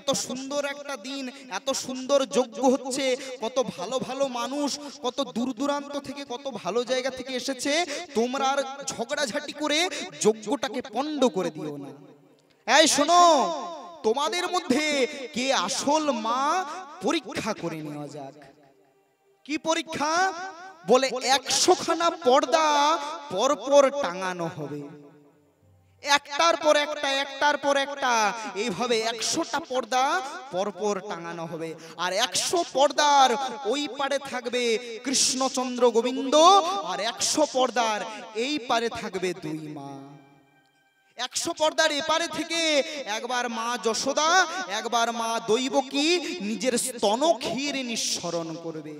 এত সুন্দর একটা দিন, এত সুন্দর যজ্ঞ হচ্ছে, কত ভালো ভালো মানুষ, কত দূর দূরান্ত থেকে, কত ভালো জায়গা থেকে এসেছে, তোমরা আর ঝগড়াঝাটি করে যজ্ঞটাকে পণ্ড করে দিও না। এই শোনো, তোমাদের মধ্যে কে আসল মা পরীক্ষা করে নেওয়া যাক। কি পরীক্ষা? বলে 100 খানা পর্দা পরপর টাঙানো হবে, একটার পর একটা, একটার পর একটা, এইভাবে 100টা পর্দা পরপর টাঙানো হবে। আর 100 পর্দার ওই পারে থাকবে কৃষ্ণচন্দ্র গোবিন্দ, আর 100 পর্দার এই পারে থাকবে দুই মা। 100 পর্দার এপারে থেকে একবার মা যশোদা, একবার মা দৈবকী নিজের স্তনক্ষীর নিঃসরণ করবে।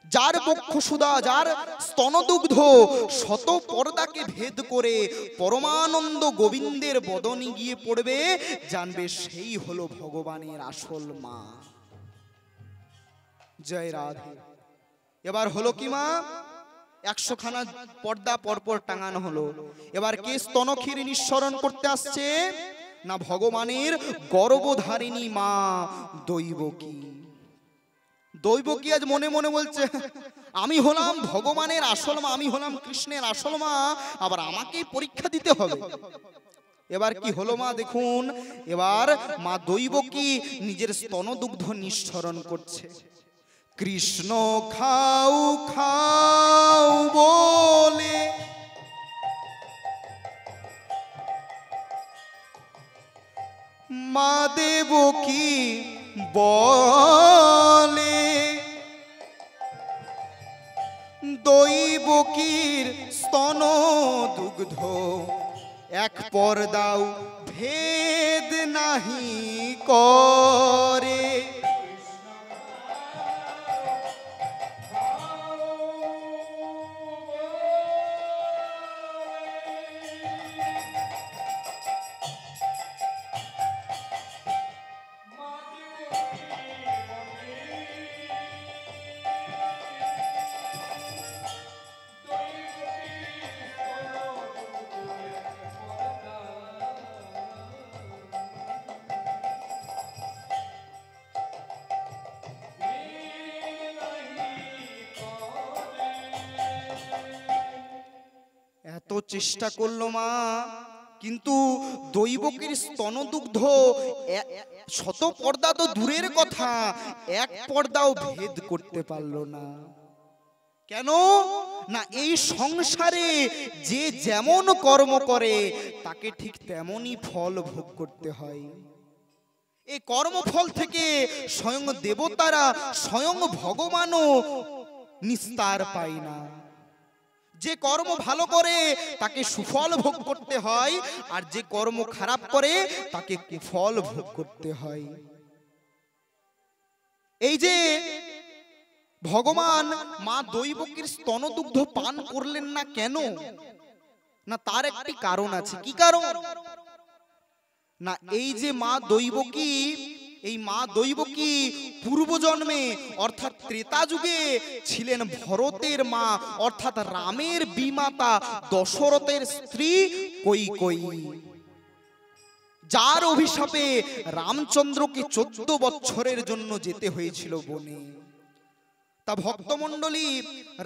যার বক্ষসুধা, যার স্তনদুগ্ধ শত পর্দাকে ভেদ করে পরমানন্দ গোবিন্দের বদনে গিয়ে পড়বে, জানবে সেই হলো ভগবানের আসল মা। জয় রাধে। এবার হলো কি মা, 100 খানা পর্দা পরপর টাঙানো হলো। এবার কে স্তনক্ষীর নিঃসরণ করতে আসছে? না ভগবানের গর্ভধারিণী মা দৈবকী। দৈবকী আজ মনে মনে বলছে, আমি হলাম ভগবানের আসল মা, আমি হলাম কৃষ্ণের আসল মা, আবার আমাকেই পরীক্ষা দিতে হবে। এবার কি হলো মা দেখুন, এবার মা দৈবকী নিজের স্তনদুগ্ধ নিঃসরণ করছে। কৃষ্ণ খাও খাও বলে মা দেবকী বলে, দৈবকীর স্তন দুগ্ধ এক পর্দাও ভেদ নাহি করে। এত চেষ্টা করলো মা, কিন্তু দৈবকীর স্তনদুগ্ধ শত পর্দা তো দূরের কথা, এক পর্দাও ভেদ করতে পারলো না। কেন না, এই সংসারে যে যেমন কর্ম করে তাকে ঠিক তেমনই ফল ভোগ করতে হয়। এই কর্মফল থেকে স্বয়ং দেবতারা, স্বয়ং ভগবানও নিস্তার পায় না। যে কর্ম ভালো করে তাকে সুফল ভোগ করতে হয়, আর যে কর্ম খারাপ করে তাকে কুফল ভোগ করতে হয়। এই যে ভগবান মা দৈবকীর স্তনদুগ্ধ পান করলেন না কেন, না তার একটি কারণ আছে। কি কারণ? না এই যে মা দৈবকী, এই মা দৈবকী পূর্বজন্মে অর্থাৎ ত্রেতা যুগে ছিলেন ভরতের মা, অর্থাৎ রামের বিমাতা দশরথের স্ত্রী কৈকেয়ী, যার অভিশাপে রামচন্দ্রকে 14 বছরের জন্য যেতে হয়েছিল বনে। তা ভক্তমণ্ডলী,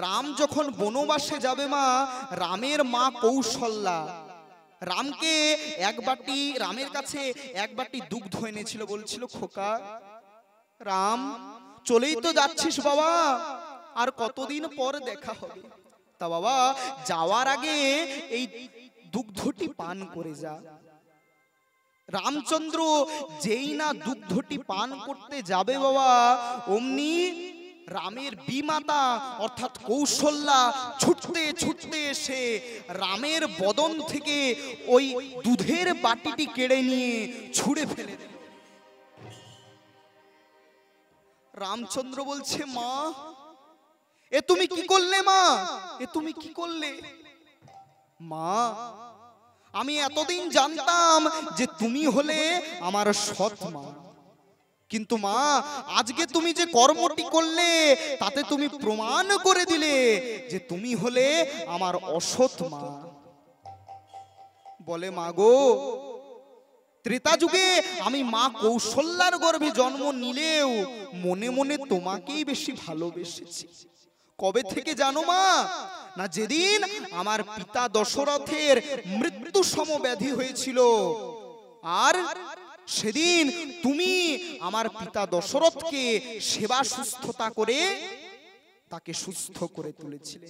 রাম যখন বনবাসে যাবে মা, রামের মা কৌশল্যা রামকে রামের কাছে এক বাটি দুগ্ধ এনেছিল, বলছিল, খোকা রাম, চলেই তো যাচ্ছিস বাবা, আর কতদিন পর দেখা হবে, তা বাবা যাওয়ার আগে এই দুগ্ধটি পান করে যা। রামচন্দ্র যেই না দুগ্ধটি পান করতে যাবে বাবা, অমনি রামের বিমাতা অর্থাৎ কৌশল্যা ছুটতে ছুটতে এসে রামের বদন থেকে ওই দুধের বাটিটি কেড়ে নিয়ে ছুঁড়ে ফেলে দিল। রামচন্দ্র বলছে, মা এ তুমি কি করলে? মা এ তুমি কি করলে? মা আমি এতদিন জানতাম যে তুমি হলে আমার সৎ মা, কিন্তু মা আজকে তুমি যে কর্মটি করলে তাতে তুমি প্রমাণ করে দিলে যে তুমি হলে আমার অসৎ মা। বলে মা গো, ত্রেতা যুগে আমি মা কৌশল্যার গর্ভে জন্ম নিলেও মনে মনে তোমাকেই বেশি ভালোবেসেছি। কবে থেকে জানো মা? না যেদিন আমার পিতা দশরথের মৃত্যু সমব্যাধি হয়েছিল, আর সেদিন তুমি আমার পিতা দশরথকে সেবা সুস্থতা করে তাকে সুস্থ করে তুলেছিলে।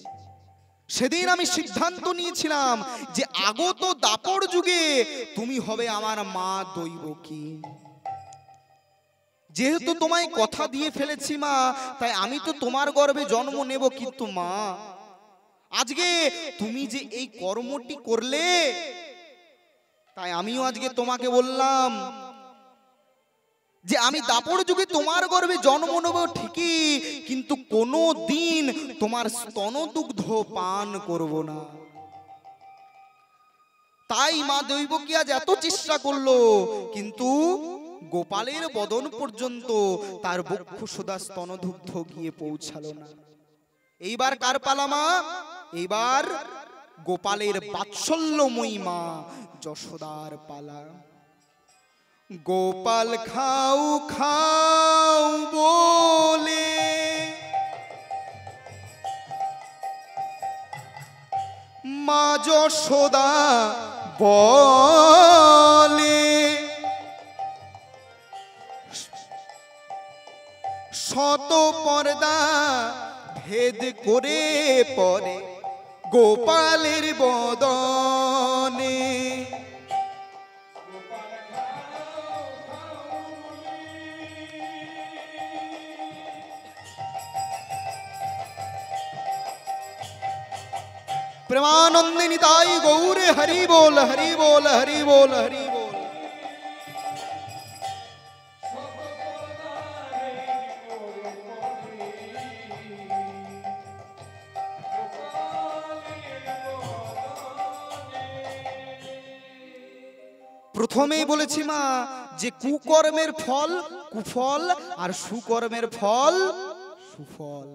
সেদিন আমি সিদ্ধান্ত নিয়েছিলাম যে আগত দাপর যুগে তুমি হবে আমার মা দৈবকী। যেহেতু তোমায় কথা দিয়ে ফেলেছি মা, তাই আমি তো তোমার গর্ভে জন্ম নেব। কিন্তু মা আজকে তুমি যে এই কর্মটি করলে, তাই আমিও আজকে তোমাকে বললাম যে আমি দাপর যুগে তোমার গর্ভে জন্ম নেব ঠিকই, কিন্তু কোনো দিন তোমার স্তনদুগ্ধ পান করব না। তাই মা দৈবকী আজ এত চেষ্টা করলো, কিন্তু গোপালের বদন পর্যন্ত তার বক্ষ সুধা স্তনদুগ্ধ গিয়ে পৌঁছালো না। এইবার কার পালা মা? এইবার গোপালের বাৎসল্যময়ী মা যশোদার পালা। গোপাল খাও খাও বলে মা যশোদা বলে, শত পর্দা ভেদ করে পরে গোপালের বদনে। प्रेमानंदे निताई गौरे हरि बोल हरि बोल हरि बोल हरि बोल। প্রথমেই বলেছি মা যে কুকর্মের ফল কুফল আর সুকর্মের ফল সুফল।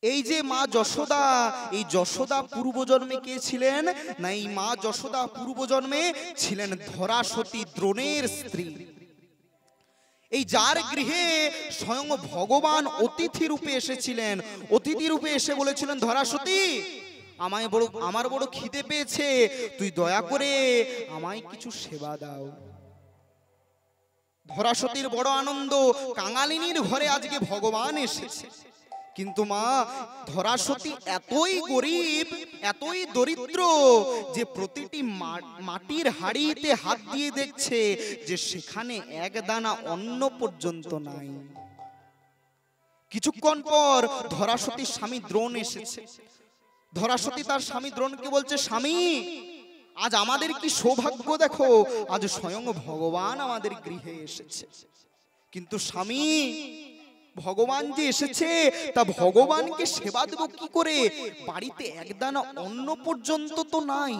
এই যে মা যশোদা, এই যশোদা পূর্বজন্মে কে ছিলেন? না, এই মা যশোদা পূর্বজন্মে ছিলেন ধরাসতী, দ্রোণের স্ত্রী। এই যার গৃহে স্বয়ং ভগবান অতিথি রূপে এসেছিলেন। অতিথি রূপে এসে বলেছিলেন, ধরাসতী আমার বড় খিদে পেয়েছে, তুই দয়া করে আমায় কিছু সেবা দাও। ধরাসতীর বড় আনন্দ, কাঙালিনীর ঘরে আজকে ভগবান এসেছে। কিন্তু মা ধরাসতী এতই গরিব, এতই দরিদ্র যে প্রতিটি মাটির হাড়িতে হাত দিয়ে দেখছে যে সেখানে এক দানা অন্ন পর্যন্ত নাই। কিছুক্ষণ পর ধরাসতীর স্বামী দ্রোণ এসেছে। ধরাসতী তার স্বামী দ্রোণকে বলছে, স্বামী আজ আমাদের কি সৌভাগ্য দেখো, আজ স্বয়ং ভগবান আমাদের গৃহে এসেছে। কিন্তু স্বামী, ভগবান যে এসেছে তা ভগবানকে সেবা দেব কি করে? বাড়িতে একদানা অন্ন পর্যন্ত তো নাই।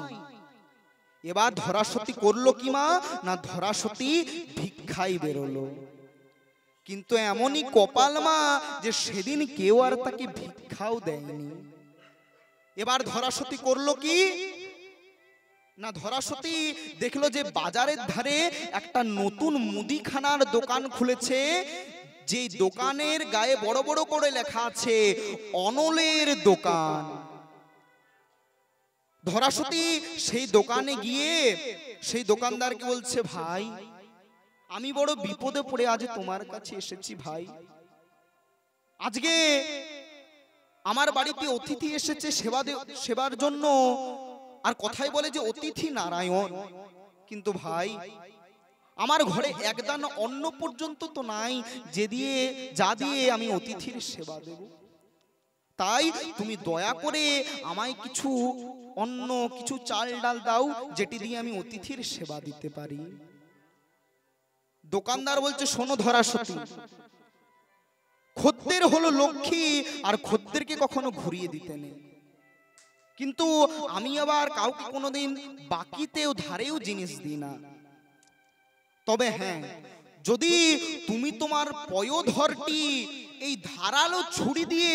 এবার ধরাসতী করলো কি মা? না, ধরাসতী ভিক্ষায় বেরোলো। কিন্তু এমনই কপাল মা যে সেদিন কেউ আর তাকে ভিক্ষাও দেয়নি। এবার ধরাসতী করলো কি না, ধরাসতী দেখলো যে বাজারের ধারে একটা নতুন মুদিখানার দোকান খুলেছে, যে দোকানের গায়ে বড় বড় করে লেখা আছে অনলের দোকান। ধরাসতী সেই দোকানে গিয়ে সেই দোকানদারকে বলছে, ভাই আমি বড় বিপদে পড়ে আজ তোমার কাছে এসেছি ভাই। আজকে আমার বাড়িতে অতিথি এসেছে সেবার জন্য, আর কথাই বলে যে অতিথি নারায়ণ। কিন্তু ভাই আমার ঘরে একদানা অন্ন পর্যন্ত তো নাই যা দিয়ে আমি অতিথির সেবা দেব। তাই তুমি দয়া করে আমায় কিছু অন্ন, কিছু চাল ডাল দাও, যেটি দিয়ে আমি অতিথির সেবা দিতে পারি। দোকানদার বলছে, শোনো ধরাসতী, খদ্দের হলো লক্ষ্মী, আর খদ্দেরকে কখনো ঘুরিয়ে দিতে নেই। কিন্তু আমি আবার কাউকে কোনোদিন বাকিতেও ধারেও জিনিস দিই না। তবে হ্যাঁ, যদি তুমি তোমার পয়োধরটি এই ধারালো ছুরি দিয়ে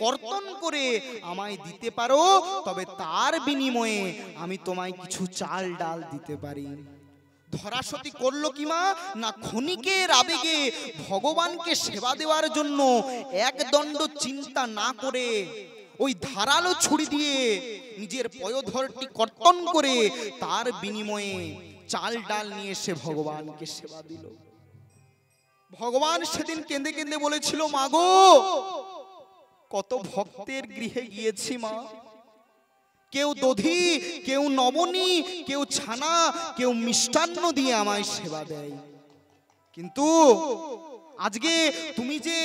কর্তন করে আমায় দিতে পারো, তবে তার বিনিময়ে আমি তোমায় কিছু চাল ডাল দিতে পারি। ধরাসতী করলো কি মা, না ক্ষণিকের আবেগে ভগবানকে সেবা দেওয়ার জন্য এক দণ্ড চিন্তা না করে ওই ধারালো ছুরি দিয়ে নিজের পয়োধরটি কর্তন করে তার বিনিময়ে চাল ডাল নিয়ে সে ভগবানকে সেবা দিল। ভগবান সেদিন কেঁদে কেঁদে বলেছিল, মা গো, কত ভক্তের গৃহে গিয়েছি মা, কেউ দধি, কেউ নবনী, কেউ ছানা, কেউ মিষ্টান্ন দিয়ে আমায় সেবা দেয়, কিন্তু আজকে তুমি যে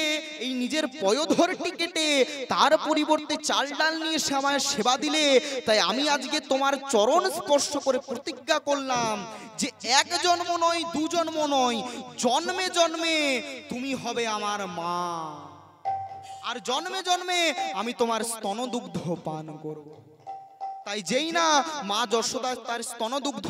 এই নিজের পয়োধরটি কেটে তার পরিবর্তে চাল ডাল নিয়ে সে আমায় সেবা দিলে, তাই আমি আজকে তোমার চরণ স্পর্শ করে প্রতিজ্ঞা করলাম যে এক জন্ম নয়, দু জন্ম নয়, জন্মে জন্মে তুমি হবে আমার মা, আর জন্মে জন্মে আমি তোমার স্তনদুগ্ধ পান করব। তাই যেই না মা যশোদা তার স্তনদুগ্ধ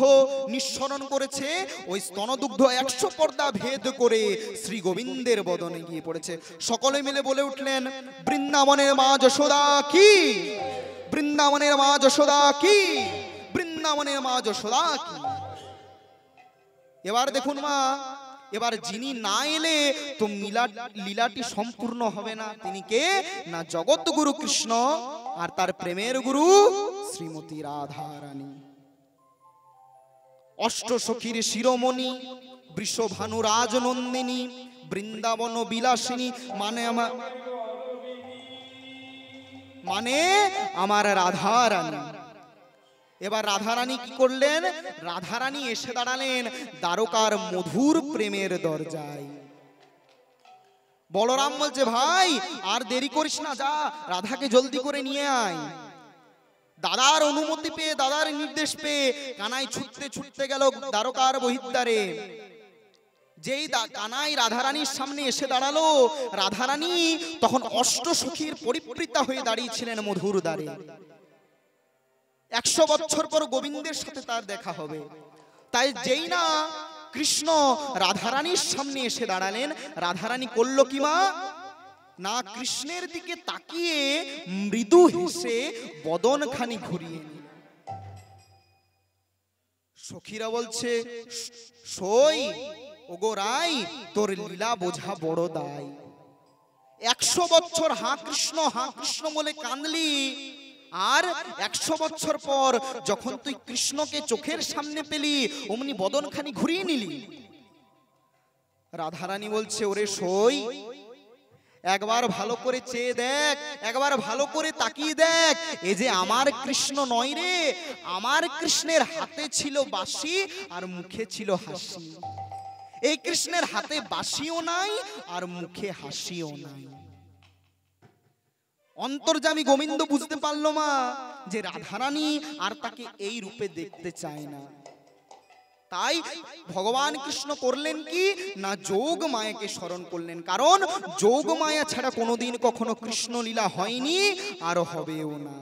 নিঃসরণ করেছে, ওই স্তনদুগ্ধ 100 পর্দা ভেদ করে শ্রী গোবিন্দের বদনে গিয়ে পড়েছে। সকলে মিলে বলে উঠলেন, বৃন্দাবনের মা যশোদা কি, বৃন্দাবনের মা যশোদা কি, বৃন্দাবনের মা যশোদা কি। এবার দেখুন মা, এবার যিনি না এলে তো লীলাটি সম্পূর্ণ হবে না। তিনি কে, না জগৎগুরু কৃষ্ণ আর তার প্রেমের গুরু শ্রীমতী রাধা রানী। অষ্ট সখীর শিরোমণি, বৃষভানু রাজনন্দিনী, বৃন্দাবন বিলাসিনী, মানে আমার রাধা রানী। এবার রাধারানী কি করলেন, রাধারানী এসে দাঁড়ালেন দ্বারকার মধুর প্রেমের দরজায়। বলরাম বলছে, ভাই আর দেরি করিস না, যা রাধাকে জলদি করে নিয়ে আয়। দাদার অনুমতি পেয়ে, দাদার নির্দেশ পেয়ে কানাই ছুটতে ছুটতে গেল দ্বারকার বহির্দ্বারে। যেই কানাই রাধারানীর সামনে এসে দাঁড়ালো, রাধারানী তখন অষ্ট সখীর পরিবৃতা হয়ে দাঁড়িয়েছিলেন মধুর দ্বারে। 100 বছর পর গোবিন্দের সাথে তার দেখা হবে। তাই যেই না কৃষ্ণ রাধারানীর সামনে এসে দাঁড়ালেন, রাধারানী করলো কি মা, না কৃষ্ণের দিকে তাকিয়ে মৃদু হেসে বদন খানি ঘুরিয়ে নিল। সখীরা বলছে, সই ওগো রাই, তোর লীলা বোঝা বড় দায়। 100 বছর হাঁ কৃষ্ণ বলে কাঁদলি, আর 100 বছর পর যখন তুই কৃষ্ণকে চোখের সামনে পেলি, অমনি বদনখানি ঘুরিয়ে নিলি। রাধারানী বলছে, ওরে সই, একবার ভালো করে চেয়ে দেখ, একবার ভালো করে তাকিয়ে দেখ, এ যে আমার কৃষ্ণ নয় রে, আমার কৃষ্ণের হাতে ছিল বাঁশি আর মুখে ছিল হাসি। এই কৃষ্ণের হাতে বাঁশিও নাই আর মুখে হাসিও নাই। অন্তর্যামী গোবিন্দ বুঝতে পারলো মা যে রাধারানী আর তাকে এই রূপে দেখতে চায় না। তাই ভগবান কৃষ্ণ করলেন কি, না যোগ মায়াকে স্মরণ করলেন। কারণ যোগ মায়া ছাড়া কোনোদিন কখনো কৃষ্ণ লীলা হয়নি আর হবেও না।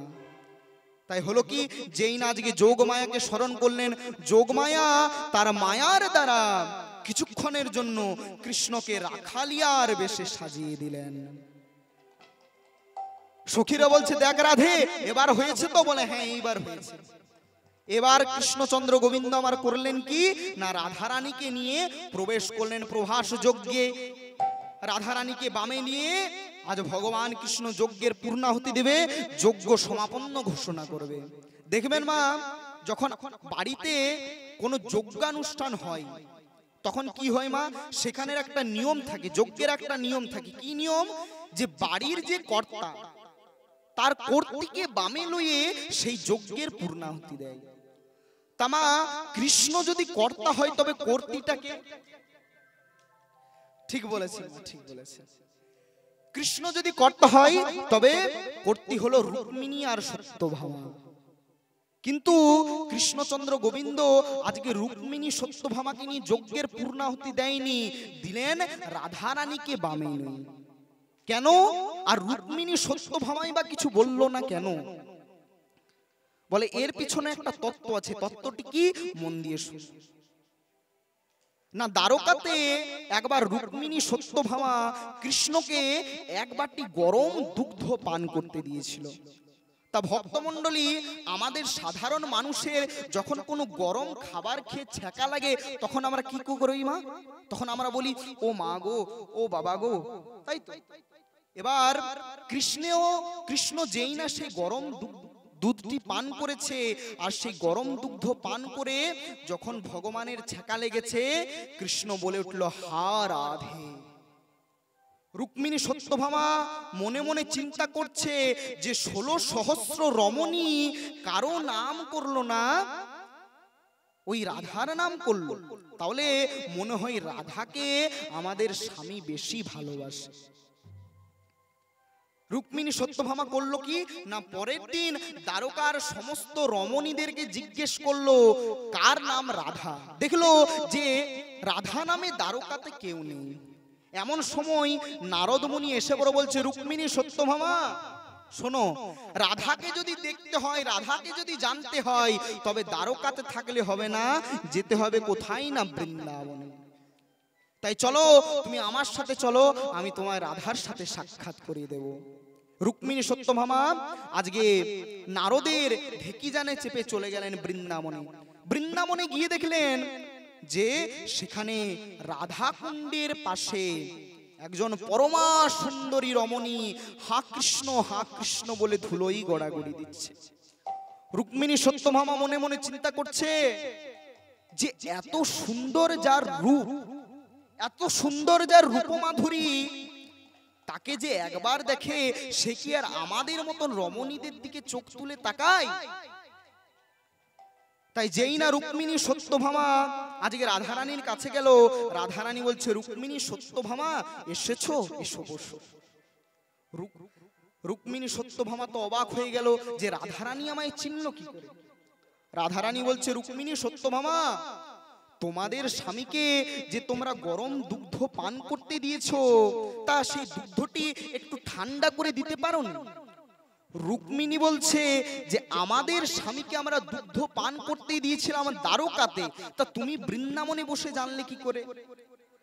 তাই হলো কি, যেই না আজকে যোগ মায়াকে স্মরণ করলেন, যোগ মায়া তার মায়ার দ্বারা কিছুক্ষণের জন্য কৃষ্ণকে রাখালিয়ার বেশে সাজিয়ে দিলেন। সখীরা বলছে, দেখ রাধে, এবার হয়েছে তো? বলে, হ্যাঁ এইবার হয়েছে। এবার কৃষ্ণচন্দ্র গোবিন্দ আমার করলেন কি, না রাধারানীকে নিয়ে প্রবেশ করলেন প্রভাস যজ্ঞে। রাধারানীকে বামে নিয়ে আজ ভগবান কৃষ্ণ যজ্ঞের পূর্ণাহুতি দেবে, যজ্ঞ সমাপন্ন ঘোষণা করবে। দেখবেন মা, যখন বাড়িতে কোনো যজ্ঞানুষ্ঠান হয় তখন কি হয় মা, সেখানের একটা নিয়ম থাকে, যজ্ঞের একটা নিয়ম থাকে। কি নিয়ম? যে বাড়ির যে কর্তা, তার কর্তীকে বামে লইয়ে সেই যজ্ঞের পূর্ণাহুতি দেয়। তামা কৃষ্ণ যদি কর্তা হয় তবে কর্তীটাকে, ঠিক বলেছেন, ঠিক বলেছেন, কৃষ্ণ যদি কর্তা হয় তবে কর্তী হলো রুক্মিণী আর সত্যভামা। কিন্তু কৃষ্ণচন্দ্র গোবিন্দ আজকে রুক্মিণী সত্যভামাকে নিয়ে যজ্ঞের পূর্ণাহুতি দেয়নি, দিলেন রাধারানীকে বামে লইয়ে। কেন? আর রুক্মিণী সত্যভামাই বা কিছু বলল না কেন? বলে এর পিছনে একটা তত্ত্ব আছে, তত্ত্বটি কি? মন দিয়ে শুন। না, দ্বারকাতে একবার রুক্মিণী সত্যভামা কৃষ্ণকে এক বাটি গরম দুগ্ধ পান করতে দিয়েছিল। তা ভক্তমণ্ডলী, আমাদের সাধারণ মানুষের যখন কোনো গরম খাবার খেয়ে ছ্যাঁকা লাগে তখন আমরা কি করি মা? তখন আমরা বলি ও মা গো, ও বাবা গো, তাই তো। এবার কৃষ্ণ যেই না সেই গরম দুধটি পান করেছে, আর সেই গরম দুগ্ধ পান করে যখন ভগবানের ছ্যাঁকা লেগেছে, কৃষ্ণ বলে উঠল হা রাধে। রুক্মিণী সত্যভামা মনে মনে চিন্তা করছে যে 16 সহস্র রমণী কারো নাম করলো না, ওই রাধার নাম করলো, তাহলে মনে হয় রাধাকে আমাদের স্বামী বেশি ভালোবাসে। রুক্মিণী সত্যভামা করলো কি না, পরের দিন দ্বারকার সমস্ত রমণীদেরকে জিজ্ঞেস করলো কার নাম রাধা। দেখলো যে রাধা নামে দ্বারকাতে কেউ নেই। এমন সময় নারদ মুনি এসে বড় বলছে, রুক্মিণী সত্যভামা শোনো, রাধাকে যদি দেখতে হয়, রাধাকে যদি জানতে হয়, তবে দ্বারকাতে থাকলে হবে না, যেতে হবে কোথায় না বৃন্দাবনে। তাই চলো, তুমি আমার সাথে চলো, আমি তোমায় রাধার সাথে সাক্ষাৎ করিয়ে দেব। রুক্মিণী সত্যভামা আজকে নারদের ঢেকিজানে চেপে চলে গেলেন বৃন্দাবনে। বৃন্দাবনে গিয়ে দেখলেন যে সেখানে রাধা কুণ্ডের পাশে একজন পরমা সুন্দরী রমণী হা কৃষ্ণ বলে ধুলোই গড়াগড়ি দিচ্ছে। রুক্মিণী সত্যভামা মনে মনে চিন্তা করছে যে এত সুন্দর যার রূপ, এত সুন্দর যার রূপমাধুরী, তাকে যে একবার দেখে সে কি আর আমাদের মতন রমণীদের দিকে চোখ তুলে তাকায়? তাই যেই না রুক্মিণী সত্যভামা আজকে রাধারানীর কাছে গেল, রাধারানী বলছে, রুক্মিণী সত্যভামা এসেছো, এসো বসো। রুক্মিণী সত্যভামা তো অবাক হয়ে গেল যে রাধারানী আমায় চিনল কি করে। রাধারানী বলছে, রুক্মিণী সত্যভামা, তোমাদের স্বামীকে যে তোমরা গরম দুগ্ধ পান করতে দিয়েছো, তা সেই দুগ্ধটি একটু ঠান্ডা করে দিতে পারো না? রুক্মিণী বলছে যে আমাদের স্বামীকে আমরা দুগ্ধ পান করতে দিয়েছিলাম দ্বারকাতে, তা তুমি বৃন্দাবনে বসে জানলে কি করে?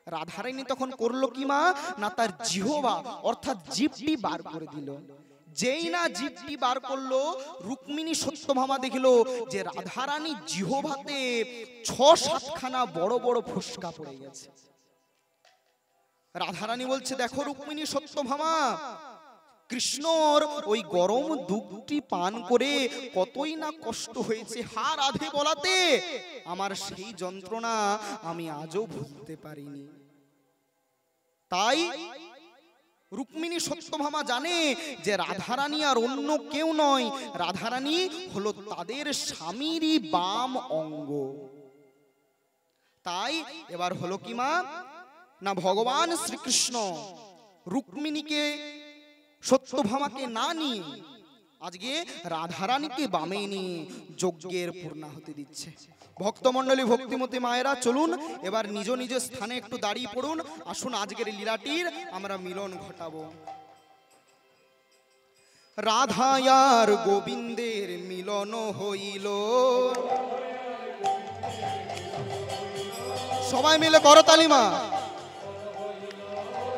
রাধারানী তখন করলো কি মা, না তার জিহ্বা অর্থাৎ জিভটি বার করে দিল। যেই না জিভটি বার করলো, রুক্মিণী সত্যভামা দেখলো যে রাধারানী জিহ্বাতে 6-7 খানা বড় বড় ফোসকা পড়ে গেছে। রাধারানী বলছে, দেখো রুক্মিণী সত্যভামা, কৃষ্ণর ওই গরম দুধটি পান করে কতই না কষ্ট হয়েছে, হা রাধে বলাতে আমার সেই যন্ত্রণা আমি আজও ভুলতে পারিনি। তাই রুক্মিণী সত্যভামা জানে যে রাধারানী আর অন্য কেউ নয়, রাধারানী হলো তাদের স্বামীরই বাম অঙ্গ। তাই এবার হলো কি মা, না ভগবান শ্রীকৃষ্ণ রুক্মিণীকে সত্যভামাকে না নিয়ে আজকে রাধারানীকে বামে নিয়ে যজ্ঞের পূর্ণাহুতি দিচ্ছে। ভক্তমণ্ডলী, ভক্তিমতী মায়েরা, চলুন এবার নিজ নিজ স্থানে একটু দাঁড়িয়ে পড়ুন। আসুন আজকের লীলাটির আমরা মিলন ঘটাবো। রাধায়ার গোবিন্দের মিলন হইল, সবাই মিলে করতালি মা।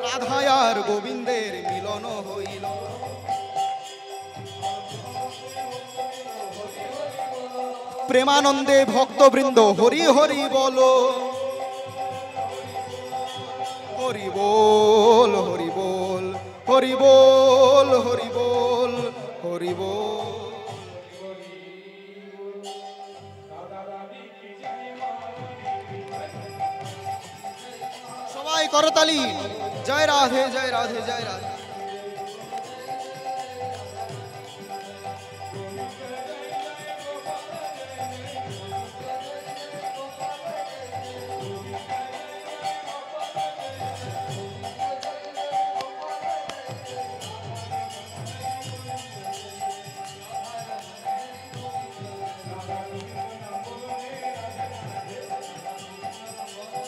রাধায়ার গোবিন্দের মিলন হইল, প্রেমানন্দে ভক্তবৃন্দ হরি হরি বলো, হরি বল হরি বল, হরি বল হরি বল, হরি বল। সবাই করতালি, জয় রাধে জয় রাধে জয় রাধে।